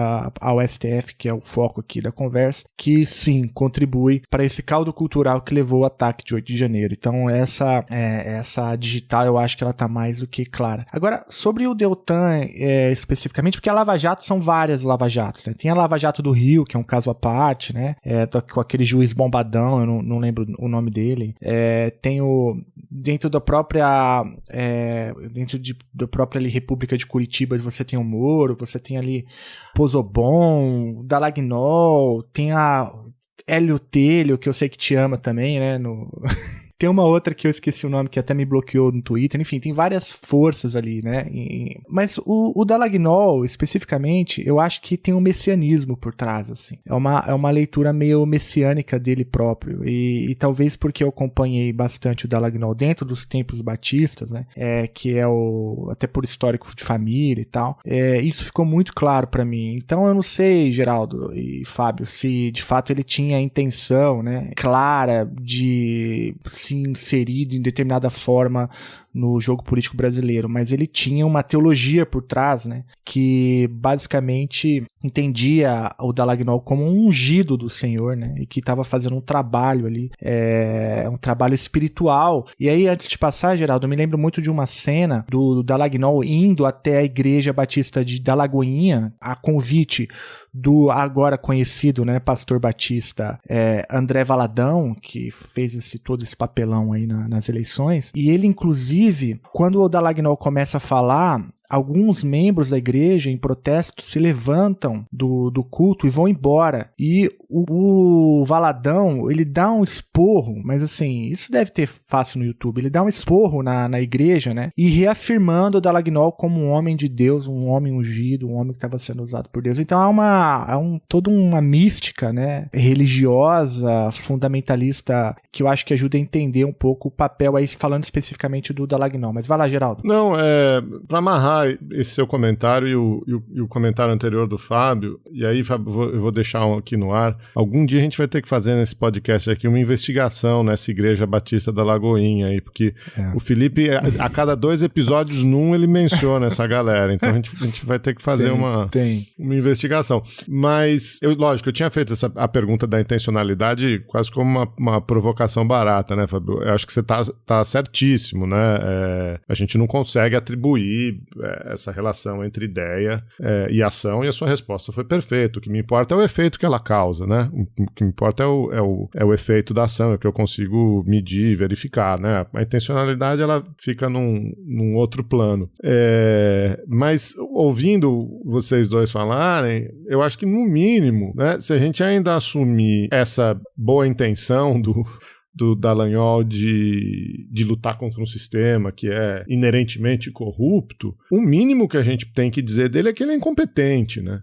ao STF, que é o foco aqui da conversa, que, sim, contribui para esse caldo cultural que levou o ataque de 8 de janeiro. Então, essa digital, eu acho que ela está mais do que clara. Agora, sobre o Deltan especificamente, porque a Lava Jato são várias Lava Jatos, né? Tem a Lava Jato do Rio, que é um caso à parte, né? Com aquele juiz bombadão, eu não lembro o nome dele. Tem dentro da própria da própria ali, República de Curitiba, você tem o Moro, você tem ali Pozobon, Dalagnol, tem a Hélio Telho, que eu sei que te ama também, né? Tem uma outra que eu esqueci o nome, que até me bloqueou no Twitter. Enfim, tem várias forças ali, né? Mas o Dalagnol, especificamente, eu acho que tem um messianismo por trás, assim. É uma leitura meio messiânica dele próprio. E talvez porque eu acompanhei bastante o Dalagnol dentro dos tempos batistas, né? Que é até por histórico de família e tal. Isso ficou muito claro pra mim. Então eu não sei, Geraldo e Fábio, se de fato ele tinha a intenção, né, clara de se inserir em determinada forma no jogo político brasileiro, mas ele tinha uma teologia por trás, né, que basicamente entendia o Dalagnol como um ungido do Senhor, né, e que estava fazendo um trabalho ali, um trabalho espiritual. E aí, antes de passar, Geraldo, eu me lembro muito de uma cena do Dalagnol indo até a Igreja Batista de Dalagoinha, a convite do agora conhecido, né, pastor batista André Valadão, que fez todo esse papelão aí nas eleições, e ele, inclusive, quando o Dalagnol começa a falar, alguns membros da igreja, em protesto, se levantam do culto e vão embora. E o Valadão, ele dá um esporro, mas assim, isso deve ter fácil no YouTube, ele dá um esporro na igreja, né? E reafirmando o Dalagnol como um homem de Deus, um homem ungido, um homem que estava sendo usado por Deus. Então toda uma mística, né, religiosa, fundamentalista, que eu acho que ajuda a entender um pouco o papel aí, falando especificamente do Dalagnol. Mas vai lá, Geraldo. Não, para amarrar esse seu comentário e o comentário anterior do Fábio, e aí, Fábio, eu vou deixar aqui no ar. Algum dia a gente vai ter que fazer nesse podcast aqui uma investigação nessa Igreja Batista da Lagoinha aí, porque o Felipe, a cada 2 episódios ele menciona essa galera, então a gente vai ter que fazer uma investigação. Mas, lógico, eu tinha feito a pergunta da intencionalidade quase como uma provocação barata, né, Fábio? Eu acho que você tá certíssimo, né? A gente não consegue atribuir essa relação entre ideia e ação, e a sua resposta foi perfeita. O que me importa é o efeito que ela causa, né? O que me importa é o efeito da ação, é o que eu consigo medir e verificar, né? A intencionalidade, ela fica num outro plano. Mas, ouvindo vocês dois falarem, eu acho que, no mínimo, né, se a gente ainda assumir essa boa intenção do Dallagnol de lutar contra um sistema que é inerentemente corrupto, o mínimo que a gente tem que dizer dele é que ele é incompetente, né?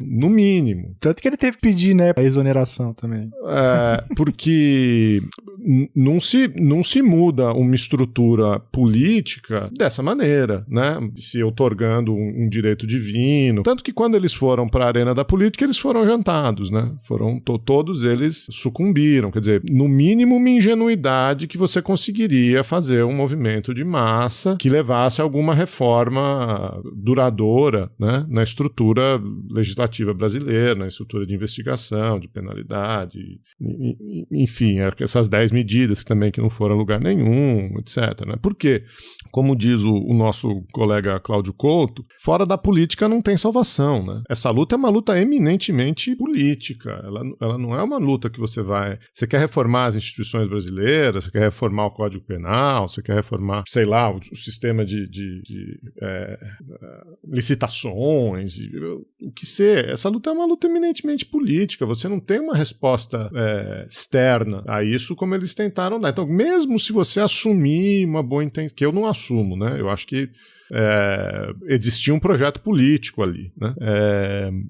No mínimo. Tanto que ele teve que pedir, né, a exoneração também. Porque não se muda uma estrutura política dessa maneira, né? Se outorgando um direito divino. Tanto que quando eles foram para a arena da política, eles foram jantados, né? Todos eles sucumbiram. Quer dizer, no mínimo uma ingenuidade que você conseguiria fazer um movimento de massa que levasse a alguma reforma duradoura, né, na estrutura legislativa brasileira, na estrutura de investigação, de penalidade, enfim, essas 10 medidas que não foram a lugar nenhum, etc. Né? Porque, como diz o nosso colega Cláudio Couto, fora da política não tem salvação. Né? Essa luta é uma luta eminentemente política. Ela não é uma luta que você quer reformar as instituições brasileiras, você quer reformar o Código Penal, você quer reformar, sei lá, o sistema de licitações, o que ser. Essa luta é uma luta eminentemente política. Você não tem uma resposta externa a isso como eles tentaram dar. Então, mesmo se você assumir uma boa intenção, que eu não assumo, né? Eu acho que existia um projeto político ali, né?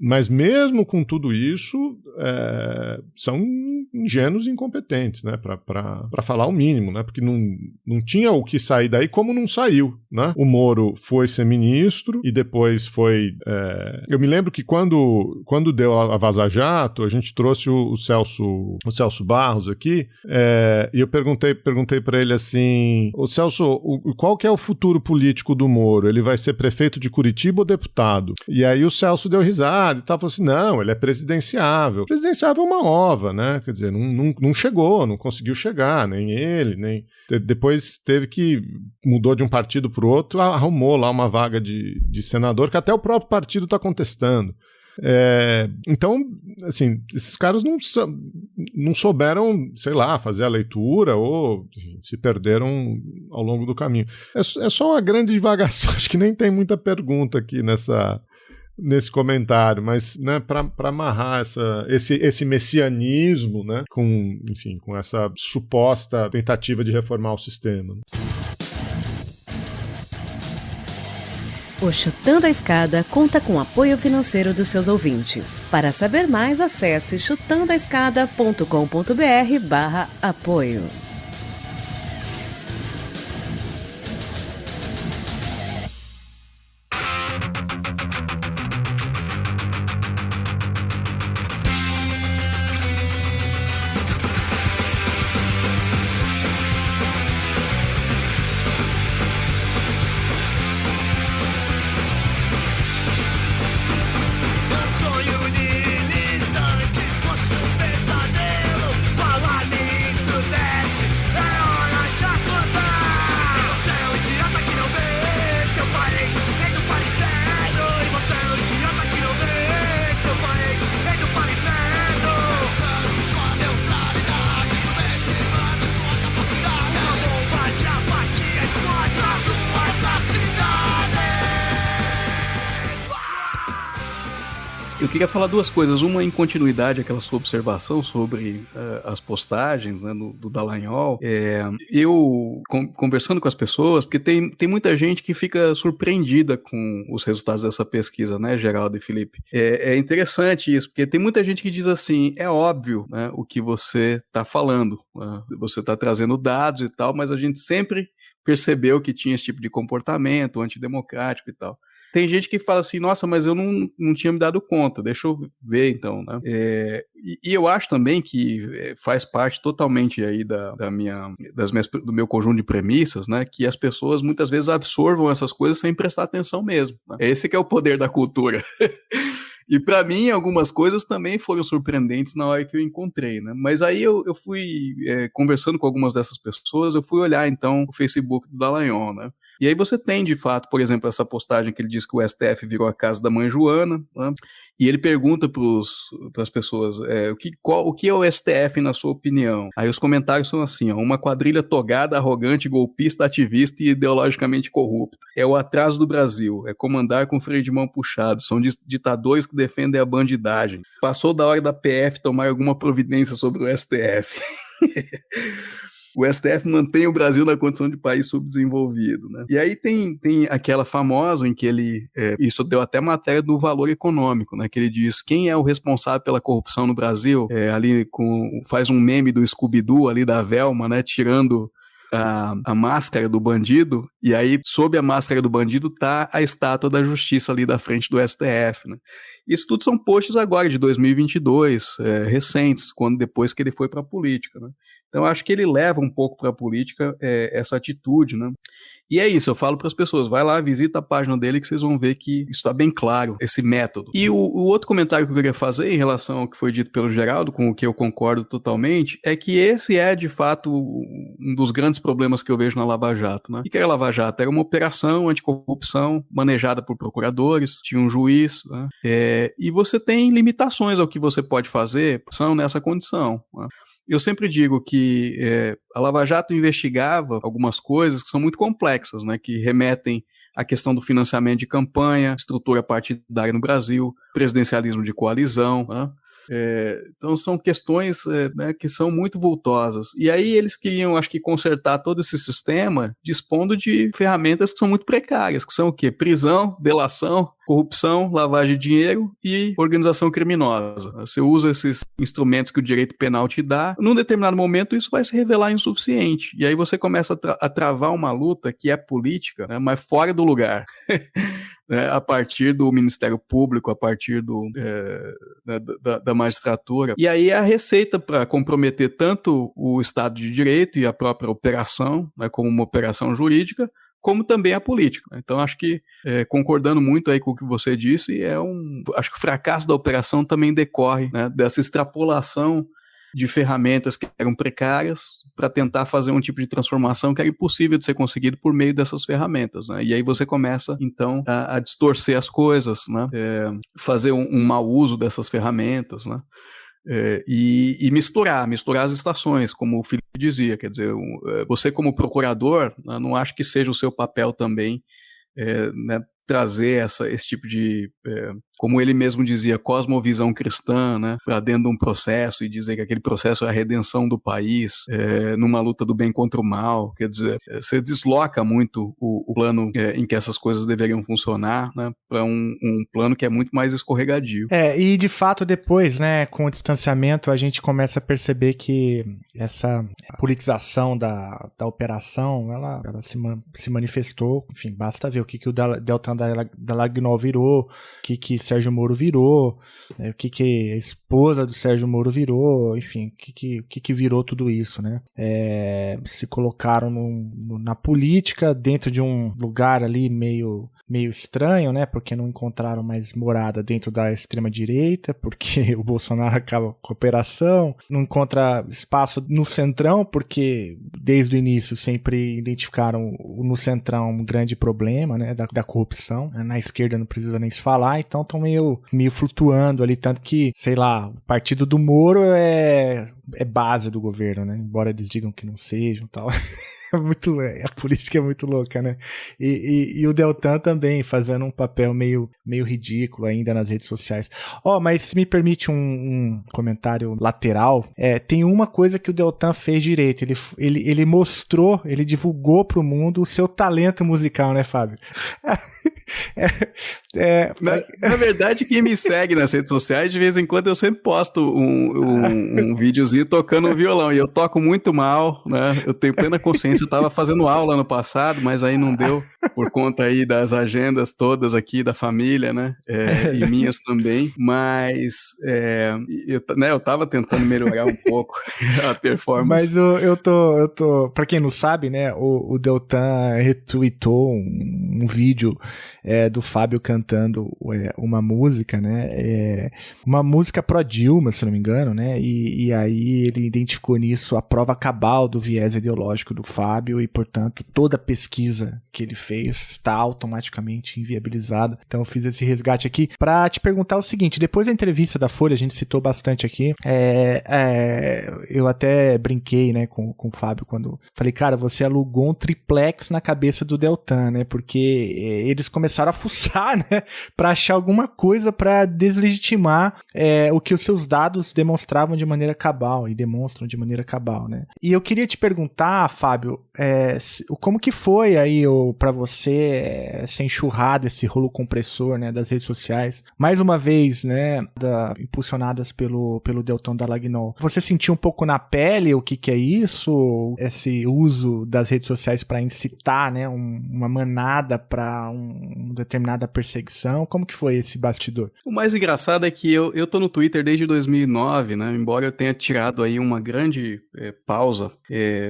Mas mesmo com tudo isso, são ingênuos e incompetentes, né? Para falar o mínimo, né? Porque não tinha o que sair daí, como não saiu, né? O Moro foi ser ministro e depois foi... Eu me lembro que quando deu a Vaza Jato, a gente trouxe o Celso Barros aqui, e eu perguntei para ele assim: ô Celso, qual que é o futuro político do Moro? Ele vai ser prefeito de Curitiba ou deputado? E aí o Celso deu risada e tal, falou assim: não, ele é presidenciável. Presidenciável é uma ova, né? Quer dizer, não chegou, não conseguiu chegar, nem ele, nem... Depois mudou de um partido para o outro, arrumou lá uma vaga de senador, que até o próprio partido está contestando. Então, assim, esses caras não souberam, sei lá, fazer a leitura ou se perderam ao longo do caminho. É só uma grande divagação, acho que nem tem muita pergunta aqui nesse comentário, mas, né, para amarrar esse messianismo, né, com essa suposta tentativa de reformar o sistema. O Chutando a Escada conta com apoio financeiro dos seus ouvintes. Para saber mais, acesse chutandoaescada.com.br/apoio. Eu queria falar duas coisas. Uma, em continuidade àquela sua observação sobre as postagens, né, do Dallagnol. Eu, conversando com as pessoas, porque tem muita gente que fica surpreendida com os resultados dessa pesquisa, né, Geraldo e Felipe? É interessante isso, porque tem muita gente que diz assim: é óbvio, né, o que você está falando, né? Você está trazendo dados e tal, mas a gente sempre percebeu que tinha esse tipo de comportamento antidemocrático e tal. Tem gente que fala assim: nossa, mas eu não tinha me dado conta, deixa eu ver então, né? E eu acho também que faz parte totalmente aí do meu conjunto de premissas, né? Que as pessoas muitas vezes absorvam essas coisas sem prestar atenção mesmo, né? Esse que é o poder da cultura. E para mim, algumas coisas também foram surpreendentes na hora que eu encontrei, né? Mas aí eu fui conversando com algumas dessas pessoas, eu fui olhar então o Facebook do Dallagnol, né? E aí você tem, de fato, por exemplo, essa postagem que ele diz que o STF virou a casa da mãe Joana, né? E ele pergunta para as pessoas o que é o STF na sua opinião? Aí os comentários são assim: uma quadrilha togada, arrogante, golpista, ativista e ideologicamente corrupta. É o atraso do Brasil, é comandar com freio de mão puxado, são ditadores que defendem a bandidagem. Passou da hora da PF tomar alguma providência sobre o STF. O STF mantém o Brasil na condição de país subdesenvolvido, né? E aí tem aquela famosa em que ele... isso deu até matéria do Valor Econômico, né? Que ele diz: quem é o responsável pela corrupção no Brasil? Faz um meme do Scooby-Doo ali, da Velma, né? Tirando a máscara do bandido, e aí sob a máscara do bandido tá a estátua da justiça ali da frente do STF, né? Isso tudo são posts agora de 2022, recentes, depois que ele foi para a política, né? Então, eu acho que ele leva um pouco para a política essa atitude, né? E é isso, eu falo para as pessoas: vai lá, visita a página dele que vocês vão ver que isso está bem claro, esse método. E o outro comentário que eu queria fazer em relação ao que foi dito pelo Geraldo, com o que eu concordo totalmente, é que esse é, de fato, um dos grandes problemas que eu vejo na Lava Jato, né? O que era a Lava Jato? Era uma operação anticorrupção manejada por procuradores, tinha um juiz, né? E você tem limitações ao que você pode fazer nessa condição, né? Eu sempre digo que a Lava Jato investigava algumas coisas que são muito complexas, né, que remetem à questão do financiamento de campanha, estrutura partidária no Brasil, presidencialismo de coalizão, né? Então são questões né, que são muito vultosas. E aí eles queriam, acho que, consertar todo esse sistema dispondo de ferramentas que são muito precárias, que são o quê? Prisão, delação, corrupção, lavagem de dinheiro e organização criminosa. Você usa esses instrumentos que o direito penal te dá, num determinado momento isso vai se revelar insuficiente. E aí você começa a travar uma luta que é política, né, mas fora do lugar. Né, a partir do Ministério Público, a partir da magistratura. E aí a receita para comprometer tanto o Estado de Direito e a própria operação, né, como uma operação jurídica, como também a política. Então, acho que, concordando muito aí com o que você disse, acho que o fracasso da operação também decorre, né, dessa extrapolação de ferramentas que eram precárias para tentar fazer um tipo de transformação que era impossível de ser conseguido por meio dessas ferramentas, né? E aí você começa, então, a distorcer as coisas, né? Fazer um mau uso dessas ferramentas, né? E misturar as estações, como o Felipe dizia, quer dizer, você como procurador, né, não acho que seja o seu papel também, né, trazer esse tipo de, como ele mesmo dizia, cosmovisão cristã, né, para dentro de um processo e dizer que aquele processo é a redenção do país, numa luta do bem contra o mal. Quer dizer, você desloca muito o plano em que essas coisas deveriam funcionar, né, para um plano que é muito mais escorregadio. E de fato depois, né, com o distanciamento, a gente começa a perceber que essa politização da operação, ela se manifestou, enfim, basta ver o que o Deltan Dallagnol virou, o que Sérgio Moro virou, o que a esposa do Sérgio Moro virou, enfim, o que virou tudo isso, né? Se colocaram na política, dentro de um lugar ali meio estranho, né? Porque não encontraram mais morada dentro da extrema-direita, porque o Bolsonaro acaba com a operação, não encontra espaço no Centrão, porque desde o início sempre identificaram no Centrão um grande problema, né? Da corrupção. Na esquerda não precisa nem se falar, então estão meio flutuando ali, tanto que, sei lá, o partido do Moro é base do governo, né? Embora eles digam que não sejam e tal. A política é muito louca, né? E o Deltan também fazendo um papel meio ridículo ainda nas redes sociais. Mas se me permite um comentário lateral, tem uma coisa que o Deltan fez direito, ele mostrou, ele divulgou pro mundo o seu talento musical, né, Fábio? Na verdade, quem me segue nas redes sociais, de vez em quando eu sempre posto um videozinho tocando um violão, e eu toco muito mal, né? Eu tenho plena consciência. Eu estava fazendo aula no passado, mas aí não deu, por conta aí das agendas todas aqui da família, né? E minhas também. Mas eu estava tentando melhorar um pouco a performance. Mas eu tô... Pra quem não sabe, né? O Deltan retweetou um vídeo do Fábio cantando uma música, né? Uma música pró-Dilma, se não me engano, né? E aí ele identificou nisso a prova cabal do viés ideológico do Fábio e, portanto, toda a pesquisa que ele fez está automaticamente inviabilizada. Então eu fiz esse resgate aqui para te perguntar o seguinte: depois da entrevista da Folha, a gente citou bastante aqui, eu até brinquei, né, com o Fábio quando falei, cara, você alugou um triplex na cabeça do Deltan, né, porque eles começaram a fuçar, né, para achar alguma coisa para deslegitimar o que os seus dados demonstravam de maneira cabal e demonstram de maneira cabal, né. E eu queria te perguntar, Fábio, como que foi aí para você ser enxurrado esse rolo compressor, né, das redes sociais, mais uma vez, né, impulsionadas pelo Deltan Dallagnol. Você sentiu um pouco na pele o que é isso, esse uso das redes sociais para incitar, né, uma manada para uma determinada perseguição? Como que foi esse bastidor? O mais engraçado é que eu tô no Twitter desde 2009, né, embora eu tenha tirado aí uma grande pausa,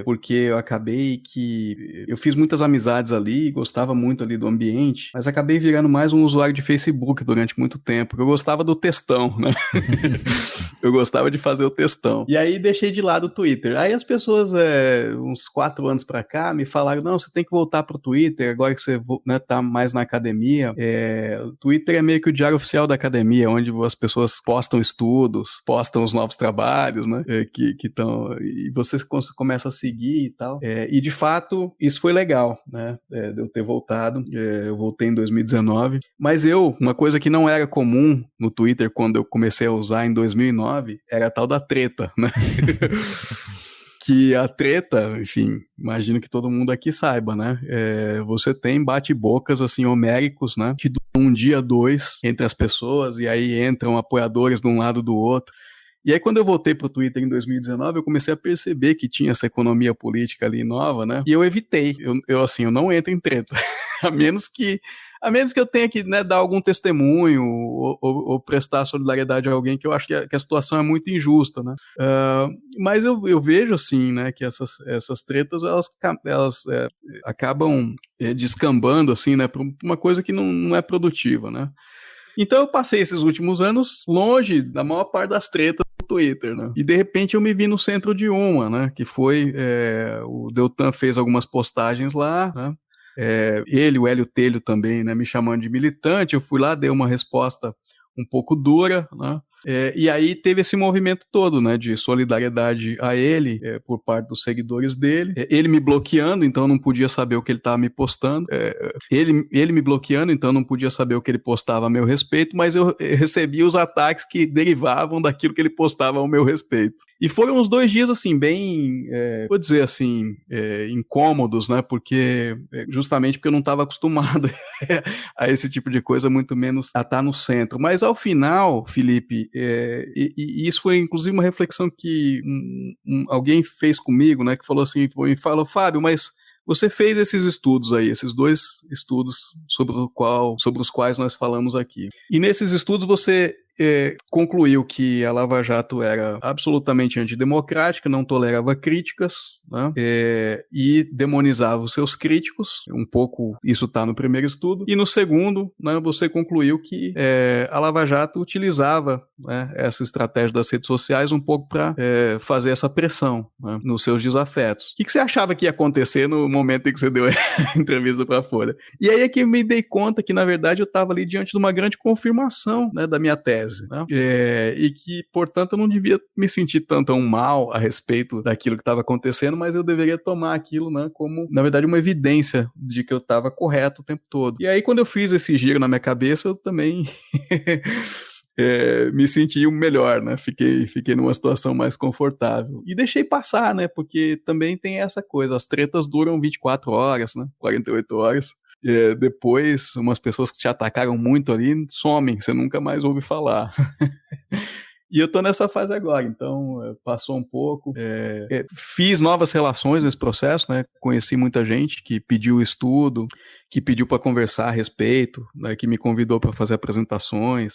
porque eu acabei que eu fiz muitas amizades ali, gostava muito ali do ambiente, mas acabei virando mais um usuário de Facebook durante muito tempo, porque eu gostava do textão, né? Eu gostava de fazer o textão. E aí deixei de lado o Twitter. Aí as pessoas, uns 4 anos pra cá, me falaram, não, você tem que voltar pro Twitter, agora que você, né, tá mais na academia. O Twitter é meio que o diário oficial da academia, onde as pessoas postam estudos, postam os novos trabalhos, né, que estão, e você começa a seguir e tal. E de fato, isso foi legal, né? De eu ter voltado. Eu voltei em 2019. Mas uma coisa que não era comum no Twitter quando eu comecei a usar em 2009, era a tal da treta, né? Que a treta, enfim, imagino que todo mundo aqui saiba, né? Você tem bate-bocas, assim, homéricos, né? Que duram um dia, dois, entre as pessoas, e aí entram apoiadores de um lado do outro. E aí, quando eu voltei pro Twitter em 2019, eu comecei a perceber que tinha essa economia política ali nova, né? E eu evitei. Eu não entro em treta. A menos que eu tenha que, né, dar algum testemunho ou prestar solidariedade a alguém que eu acho que a situação é muito injusta, né? Mas eu vejo, assim, né, que essas tretas, elas acabam descambando, assim, né, para uma coisa que não é produtiva, né? Então eu passei esses últimos anos longe da maior parte das tretas do Twitter, né? E de repente eu me vi no centro de uma, né? Que foi, o Deltan fez algumas postagens lá, né? O Hélio Telho também, né, me chamando de militante, eu fui lá, dei uma resposta um pouco dura, né? E aí teve esse movimento todo, né, de solidariedade a ele, por parte dos seguidores dele, ele me bloqueando, então eu não podia saber o que ele estava me postando, ele me bloqueando, então eu não podia saber o que ele postava a meu respeito, mas eu recebia os ataques que derivavam daquilo que ele postava ao meu respeito. E foram uns 2 dias, assim, bem, vou dizer assim, incômodos, né, justamente porque eu não estava acostumado a esse tipo de coisa, muito menos a estar no centro. Mas ao final, Felipe, e isso foi inclusive uma reflexão que alguém fez comigo, né, que falou assim, falou, Fábio, mas você fez esses estudos aí, esses 2 estudos sobre os quais nós falamos aqui. E nesses estudos você concluiu que a Lava Jato era absolutamente antidemocrática, não tolerava críticas, né? E demonizava os seus críticos, um pouco isso está no primeiro estudo, e no segundo, né, você concluiu que a Lava Jato utilizava, né, essa estratégia das redes sociais um pouco para fazer essa pressão, né, nos seus desafetos. O que você achava que ia acontecer no momento em que você deu a entrevista para a Folha? E aí é que eu me dei conta que, na verdade, eu estava ali diante de uma grande confirmação, né, da minha tese. Né? E que, portanto, eu não devia me sentir tão mal a respeito daquilo que estava acontecendo, mas eu deveria tomar aquilo, né, como, na verdade, uma evidência de que eu estava correto o tempo todo. E aí, quando eu fiz esse giro na minha cabeça, eu também me senti melhor, né? Fiquei numa situação mais confortável. E deixei passar, né? Porque também tem essa coisa, as tretas duram 24 horas, né? 48 horas. Depois, umas pessoas que te atacaram muito ali somem, você nunca mais ouve falar. E eu tô nessa fase agora, então passou um pouco. Fiz novas relações nesse processo, né? Conheci muita gente que pediu estudo, que pediu para conversar a respeito, né? Que me convidou para fazer apresentações,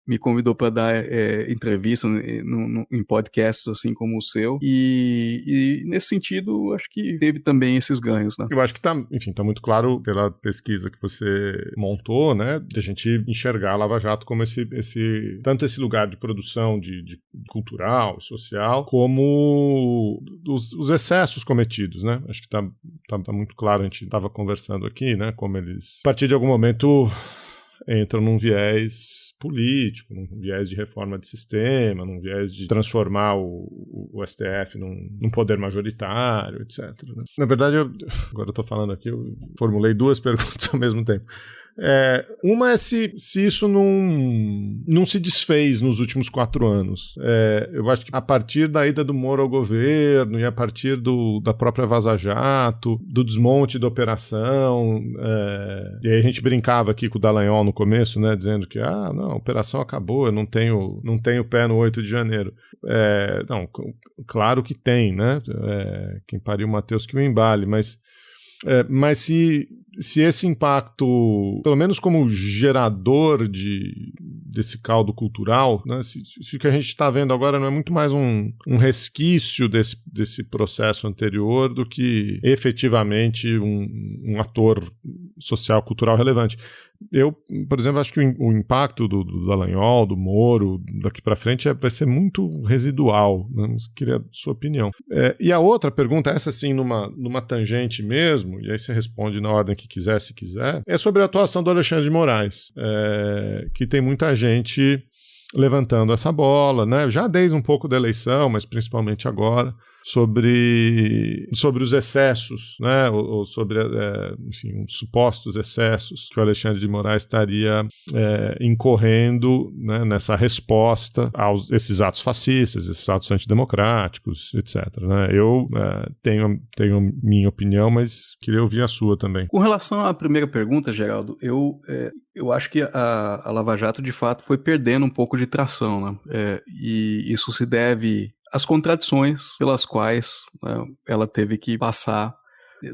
me convidou para dar entrevista em podcasts assim como o seu, e nesse sentido acho que teve também esses ganhos, né? Eu acho que tá muito claro pela pesquisa que você montou, né, de a gente enxergar a Lava Jato como tanto esse lugar de produção de cultural, social, como os excessos cometidos, né? Acho que tá muito claro, a gente estava conversando aqui, né, como eles, a partir de algum momento, entram num viés político, num viés de reforma de sistema, num viés de transformar o STF num poder majoritário, etc. Né? Na verdade, agora eu estou falando aqui, eu formulei 2 perguntas ao mesmo tempo. Uma é se isso não se desfez nos últimos 4 anos. Eu acho que a partir da ida do Moro ao governo e a partir da própria Vaza Jato, do desmonte da operação, e aí a gente brincava aqui com o Dallagnol no começo, né, dizendo que a operação acabou, eu não tenho pé no 8 de janeiro. Não, claro que tem, né? Quem pariu o Matheus que o embale, mas se esse impacto, pelo menos como gerador desse caldo cultural, né, se o que a gente está vendo agora não é muito mais um resquício desse processo anterior do que efetivamente um ator social cultural relevante. Eu, por exemplo, acho que o impacto do Dallagnol, do Moro, daqui para frente vai ser muito residual, né? Queria a sua opinião. E a outra pergunta, essa sim numa tangente mesmo, e aí você responde na ordem que quiser, se quiser, é sobre a atuação do Alexandre de Moraes, que tem muita gente levantando essa bola, né? Já desde um pouco da eleição, mas principalmente agora, sobre os excessos, né, ou sobre, enfim, os supostos excessos que o Alexandre de Moraes estaria incorrendo, né, nessa resposta a esses atos fascistas, esses atos antidemocráticos, etc. Né? Eu tenho minha opinião, mas queria ouvir a sua também. Com relação à primeira pergunta, Geraldo, eu acho que a Lava Jato, de fato, foi perdendo um pouco de tração, né? E isso se deve às contradições pelas quais, né, ela teve que passar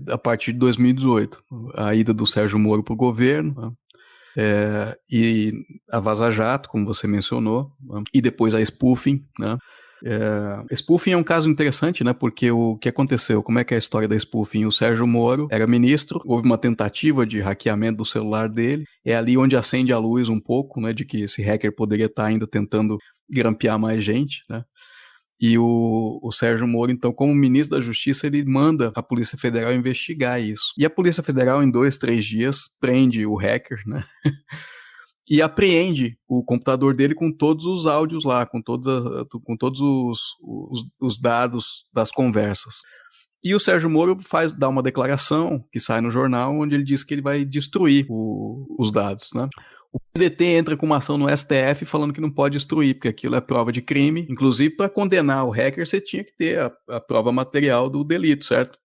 a partir de 2018. A ida do Sérgio Moro para o governo, né? E a Vaza Jato, como você mencionou, né? E depois a spoofing, né? Spoofing é um caso interessante, né? Porque o que aconteceu? Como é que é a história da spoofing? O Sérgio Moro era ministro, houve uma tentativa de hackeamento do celular dele, é ali onde acende a luz um pouco, né? De que esse hacker poderia estar ainda tentando grampear mais gente, né? E o Sérgio Moro, então, como ministro da Justiça, ele manda a Polícia Federal investigar isso. E a Polícia Federal, em 2-3 dias, prende o hacker, né? E apreende o computador dele com todos os áudios lá, com todos os dados das conversas. E o Sérgio Moro dá uma declaração que sai no jornal, onde ele diz que ele vai destruir os dados, né? O PDT entra com uma ação no STF falando que não pode destruir, porque aquilo é prova de crime. Inclusive, para condenar o hacker, você tinha que ter a prova material do delito, certo?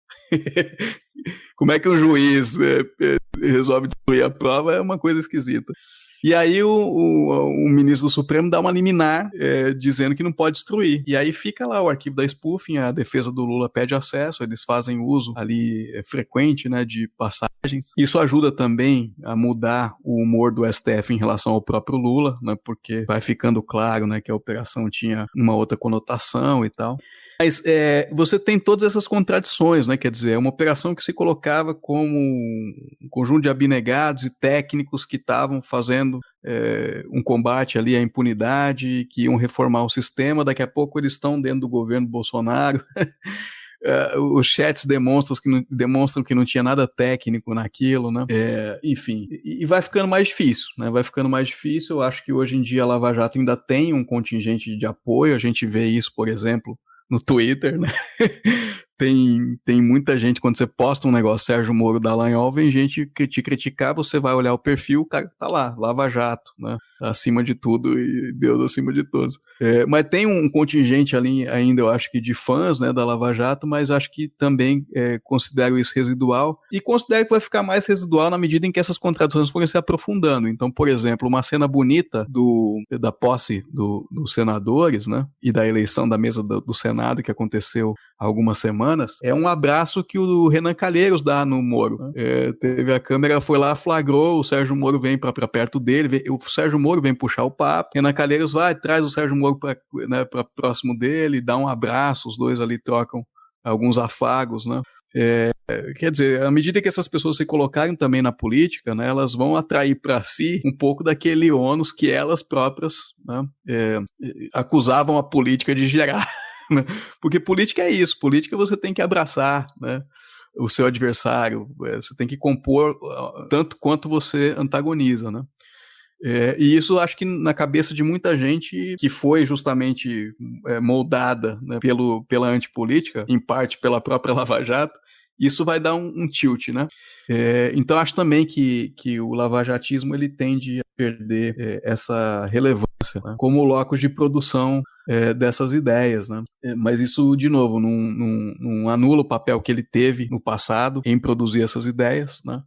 Como é que um juiz resolve destruir a prova é uma coisa esquisita. E aí o ministro do Supremo dá uma liminar dizendo que não pode destruir. E aí fica lá o arquivo da spoofing, a defesa do Lula pede acesso, eles fazem uso ali frequente, né, de passagens. Isso ajuda também a mudar o humor do STF em relação ao próprio Lula, né, porque vai ficando claro, né, que a operação tinha uma outra conotação e tal. Mas você tem todas essas contradições, né? Quer dizer, é uma operação que se colocava como um conjunto de abnegados e técnicos que estavam fazendo um combate ali à impunidade, que iam reformar o sistema. Daqui a pouco eles estão dentro do governo Bolsonaro. Os chats demonstram que não tinha nada técnico naquilo, né? Enfim, e vai ficando mais difícil, né? Vai ficando mais difícil. Eu acho que hoje em dia a Lava Jato ainda tem um contingente de apoio. A gente vê isso, por exemplo, no Twitter, né? Tem muita gente, quando você posta um negócio, Sérgio Moro Dallagnol, vem gente que te criticar, você vai olhar o perfil, o cara tá lá, Lava Jato, né? Acima de tudo e Deus acima de todos. Mas tem um contingente ali ainda, eu acho que de fãs, né, da Lava Jato, mas acho que também considero isso residual e considero que vai ficar mais residual na medida em que essas contradições forem se aprofundando. Então, por exemplo, uma cena bonita da posse dos senadores, né, e da eleição da mesa do Senado que aconteceu há algumas semanas, é um abraço que o Renan Calheiros dá no Moro. Teve a câmera, foi lá, flagrou, o Sérgio Moro vem pra perto dele, o Sérgio Moro vem puxar o papo, Renan Calheiros traz o Sérgio Moro pra próximo dele, dá um abraço, os dois ali trocam alguns afagos, né? Quer dizer, à medida que essas pessoas se colocarem também na política, né, elas vão atrair para si um pouco daquele ônus que elas próprias, né, acusavam a política de gerar. Né? Porque política é isso, política você tem que abraçar, né, o seu adversário, você tem que compor tanto quanto você antagoniza, né? E isso acho que na cabeça de muita gente que foi justamente moldada, né, pela antipolítica, em parte pela própria Lava Jato, isso vai dar um tilt, né? Então acho também que o lavajatismo ele tende a perder essa relevância, né, como locus de produção dessas ideias, né? Mas isso, de novo, não anula o papel que ele teve no passado em produzir essas ideias, né?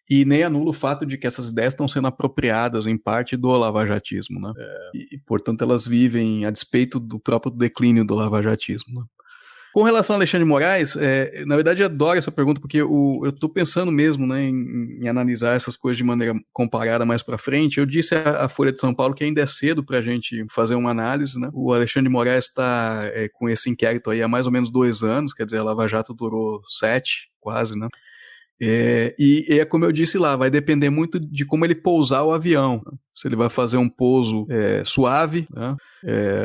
E nem anula o fato de que essas ideias estão sendo apropriadas em parte do lavajatismo, né? E, portanto, elas vivem a despeito do próprio declínio do lavajatismo, né? Com relação a Alexandre de Moraes, na verdade eu adoro essa pergunta porque eu estou pensando mesmo, né, em analisar essas coisas de maneira comparada mais para frente. Eu disse à Folha de São Paulo que ainda é cedo para a gente fazer uma análise, né? O Alexandre de Moraes está com esse inquérito aí há mais ou menos 2 anos, quer dizer, a Lava Jato durou 7, quase, né? E é como eu disse lá, vai depender muito de como ele pousar o avião, né? Se ele vai fazer um pouso suave, né?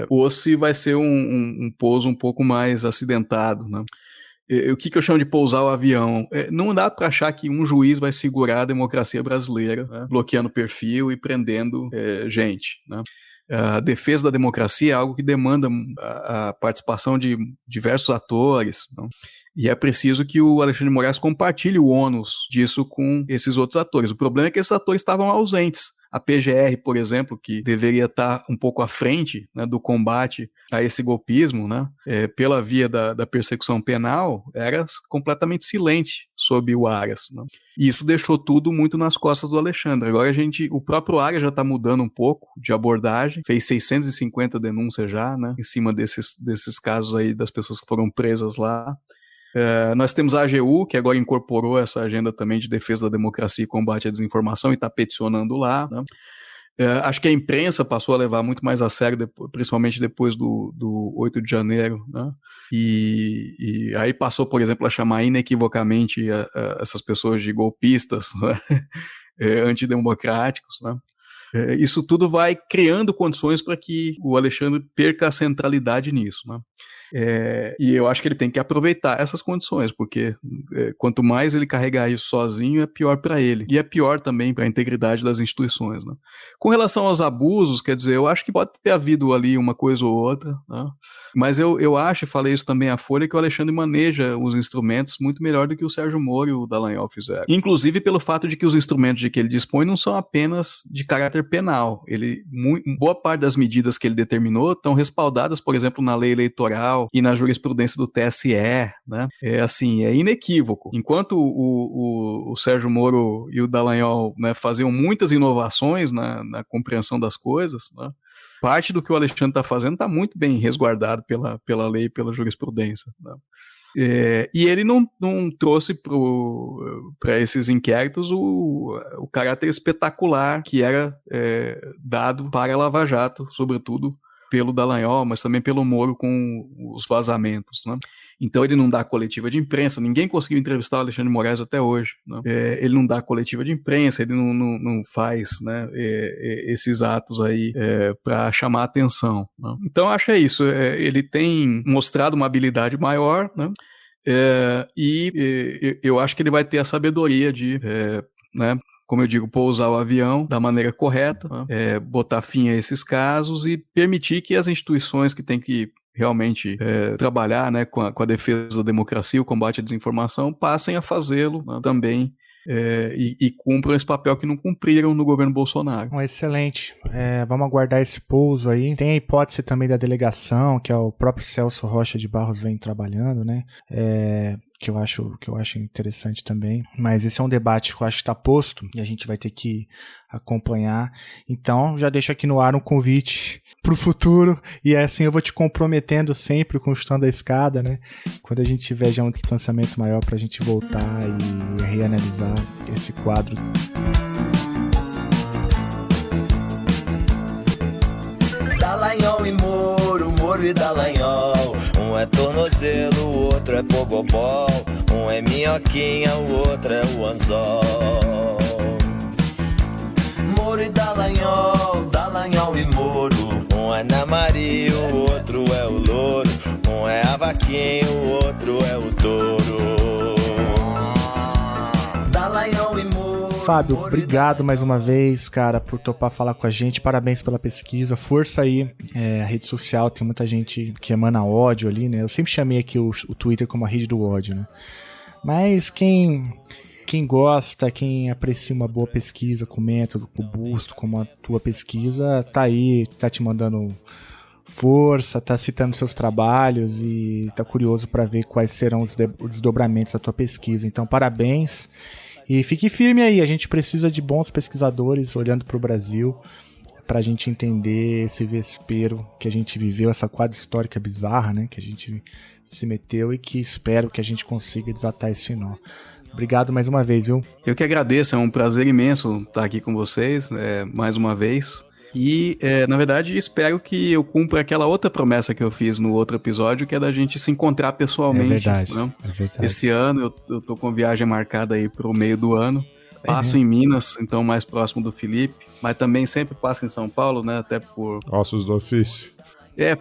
Ou se vai ser um pouso um pouco mais acidentado, né? O que eu chamo de pousar o avião? Não dá para achar que um juiz vai segurar a democracia brasileira, né, bloqueando perfil e prendendo gente, né? A defesa da democracia é algo que demanda a participação de diversos atores, não? E é preciso que o Alexandre de Moraes compartilhe o ônus disso com esses outros atores. O problema é que esses atores estavam ausentes. A PGR, por exemplo, que deveria estar um pouco à frente, né, do combate a esse golpismo, né, pela via da persecução penal, era completamente silente sob o Aras, né? E isso deixou tudo muito nas costas do Alexandre. Agora o próprio Aras já está mudando um pouco de abordagem, fez 650 denúncias já, né, em cima desses casos aí das pessoas que foram presas lá. Nós temos a AGU, que agora incorporou essa agenda também de defesa da democracia e combate à desinformação e está peticionando lá, né? Acho que a imprensa passou a levar muito mais a sério, principalmente depois do 8 de janeiro, né? E aí passou, por exemplo, a chamar inequivocamente essas pessoas de golpistas, né? Antidemocráticos, né? Isso tudo vai criando condições para que o Alexandre perca a centralidade nisso, né? E eu acho que ele tem que aproveitar essas condições, porque quanto mais ele carregar isso sozinho, é pior para ele. E é pior também para a integridade das instituições, né? Com relação aos abusos, quer dizer, eu acho que pode ter havido ali uma coisa ou outra, né? Mas eu acho, e falei isso também à Folha, que o Alexandre maneja os instrumentos muito melhor do que o Sérgio Moro e o Dallagnol fizeram. Inclusive pelo fato de que os instrumentos de que ele dispõe não são apenas de caráter penal. Boa parte das medidas que ele determinou estão respaldadas, por exemplo, na lei eleitoral e na jurisprudência do TSE, né? É inequívoco. Enquanto o Sérgio Moro e o Dallagnol, né, faziam muitas inovações na compreensão das coisas, né, parte do que o Alexandre está fazendo está muito bem resguardado pela lei e pela jurisprudência, né? E ele não trouxe para esses inquéritos o caráter espetacular que era dado para a Lava Jato, sobretudo pelo Dallagnol, mas também pelo Moro com os vazamentos, né? Então ele não dá coletiva de imprensa, ninguém conseguiu entrevistar o Alexandre de Moraes até hoje, né? Ele não dá coletiva de imprensa, ele não faz, né, esses atos aí para chamar atenção, né? Então acho isso, ele tem mostrado uma habilidade maior, né? Eu acho que ele vai ter a sabedoria de, né, como eu digo, pousar o avião da maneira correta, né? Botar fim a esses casos e permitir que as instituições que têm que realmente trabalhar, né, com a defesa da democracia, o combate à desinformação, passem a fazê-lo, né, também, e cumpram esse papel que não cumpriram no governo Bolsonaro. Excelente. Vamos aguardar esse pouso aí. Tem a hipótese também da delegação, que é o próprio Celso Rocha de Barros vem trabalhando, né? Que eu acho interessante também, mas esse é um debate que eu acho que está posto e a gente vai ter que acompanhar. Então já deixo aqui no ar um convite para o futuro, e assim eu vou te comprometendo sempre com o Chutando a Escada, né? Quando a gente tiver já um distanciamento maior para a gente voltar e reanalisar esse quadro. Dallagnol e Moro, Moro e Dallagnol. Um é tornozelo, o outro é pogobol. Um é minhoquinha, o outro é o anzol. Moro e Dallagnol, Dallagnol e Moro. Um é na Maria, o outro é o louro. Um é a vaquinha, o outro é o touro. Dallagnol e Moro. Fábio, obrigado mais uma vez, cara, por topar falar com a gente. Parabéns pela pesquisa. Força aí. A rede social, tem muita gente que emana ódio ali, né? Eu sempre chamei aqui o Twitter como a rede do ódio, né? Mas quem gosta, quem aprecia uma boa pesquisa com método robusto, como a tua pesquisa, tá aí, tá te mandando força, tá citando seus trabalhos e tá curioso para ver quais serão os desdobramentos da tua pesquisa. Então, parabéns. E fique firme aí, a gente precisa de bons pesquisadores olhando para o Brasil, para a gente entender esse vespeiro que a gente viveu, essa quadra histórica bizarra, né, que a gente se meteu e que espero que a gente consiga desatar esse nó. Obrigado mais uma vez, viu? Eu que agradeço, é um prazer imenso estar aqui com vocês, mais uma vez. E, na verdade, espero que eu cumpra aquela outra promessa que eu fiz no outro episódio, que é da gente se encontrar pessoalmente. É verdade, né? É verdade. Esse ano, eu tô com viagem marcada aí pro meio do ano. Passo em Minas, então mais próximo do Felipe, mas também sempre passo em São Paulo, né? Até por... Ossos do ofício.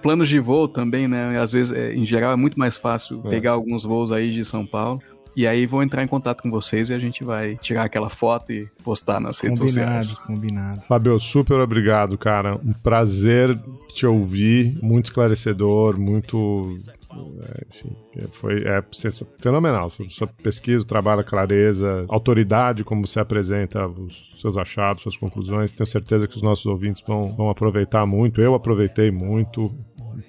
Planos de voo também, né? Às vezes, em geral, é muito mais fácil pegar alguns voos aí de São Paulo. E aí vou entrar em contato com vocês e a gente vai tirar aquela foto e postar nas redes sociais. Combinado. Fábio, super obrigado, cara. Um prazer te ouvir, muito esclarecedor, muito... enfim, foi fenomenal. Sua pesquisa, o trabalho, a clareza, a autoridade, como você apresenta os seus achados, suas conclusões. Tenho certeza que os nossos ouvintes vão aproveitar muito. Eu aproveitei muito.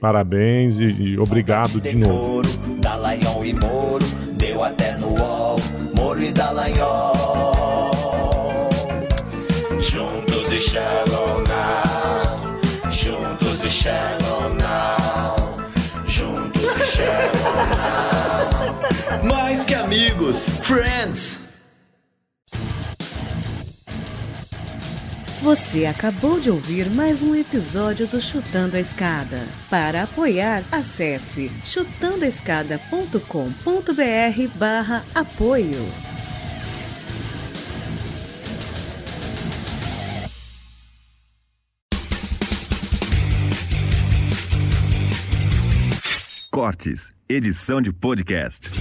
Parabéns e obrigado de novo. Dallagnol e Moro, deu até no UOL, Moro e Dallagnol. Juntos e Shallow Now, juntos e Shallow Now, juntos e Shallow Now. Mais que amigos, friends. Você acabou de ouvir mais um episódio do Chutando a Escada. Para apoiar, acesse chutandoaescada.com.br/apoio. Cortes, edição de podcast.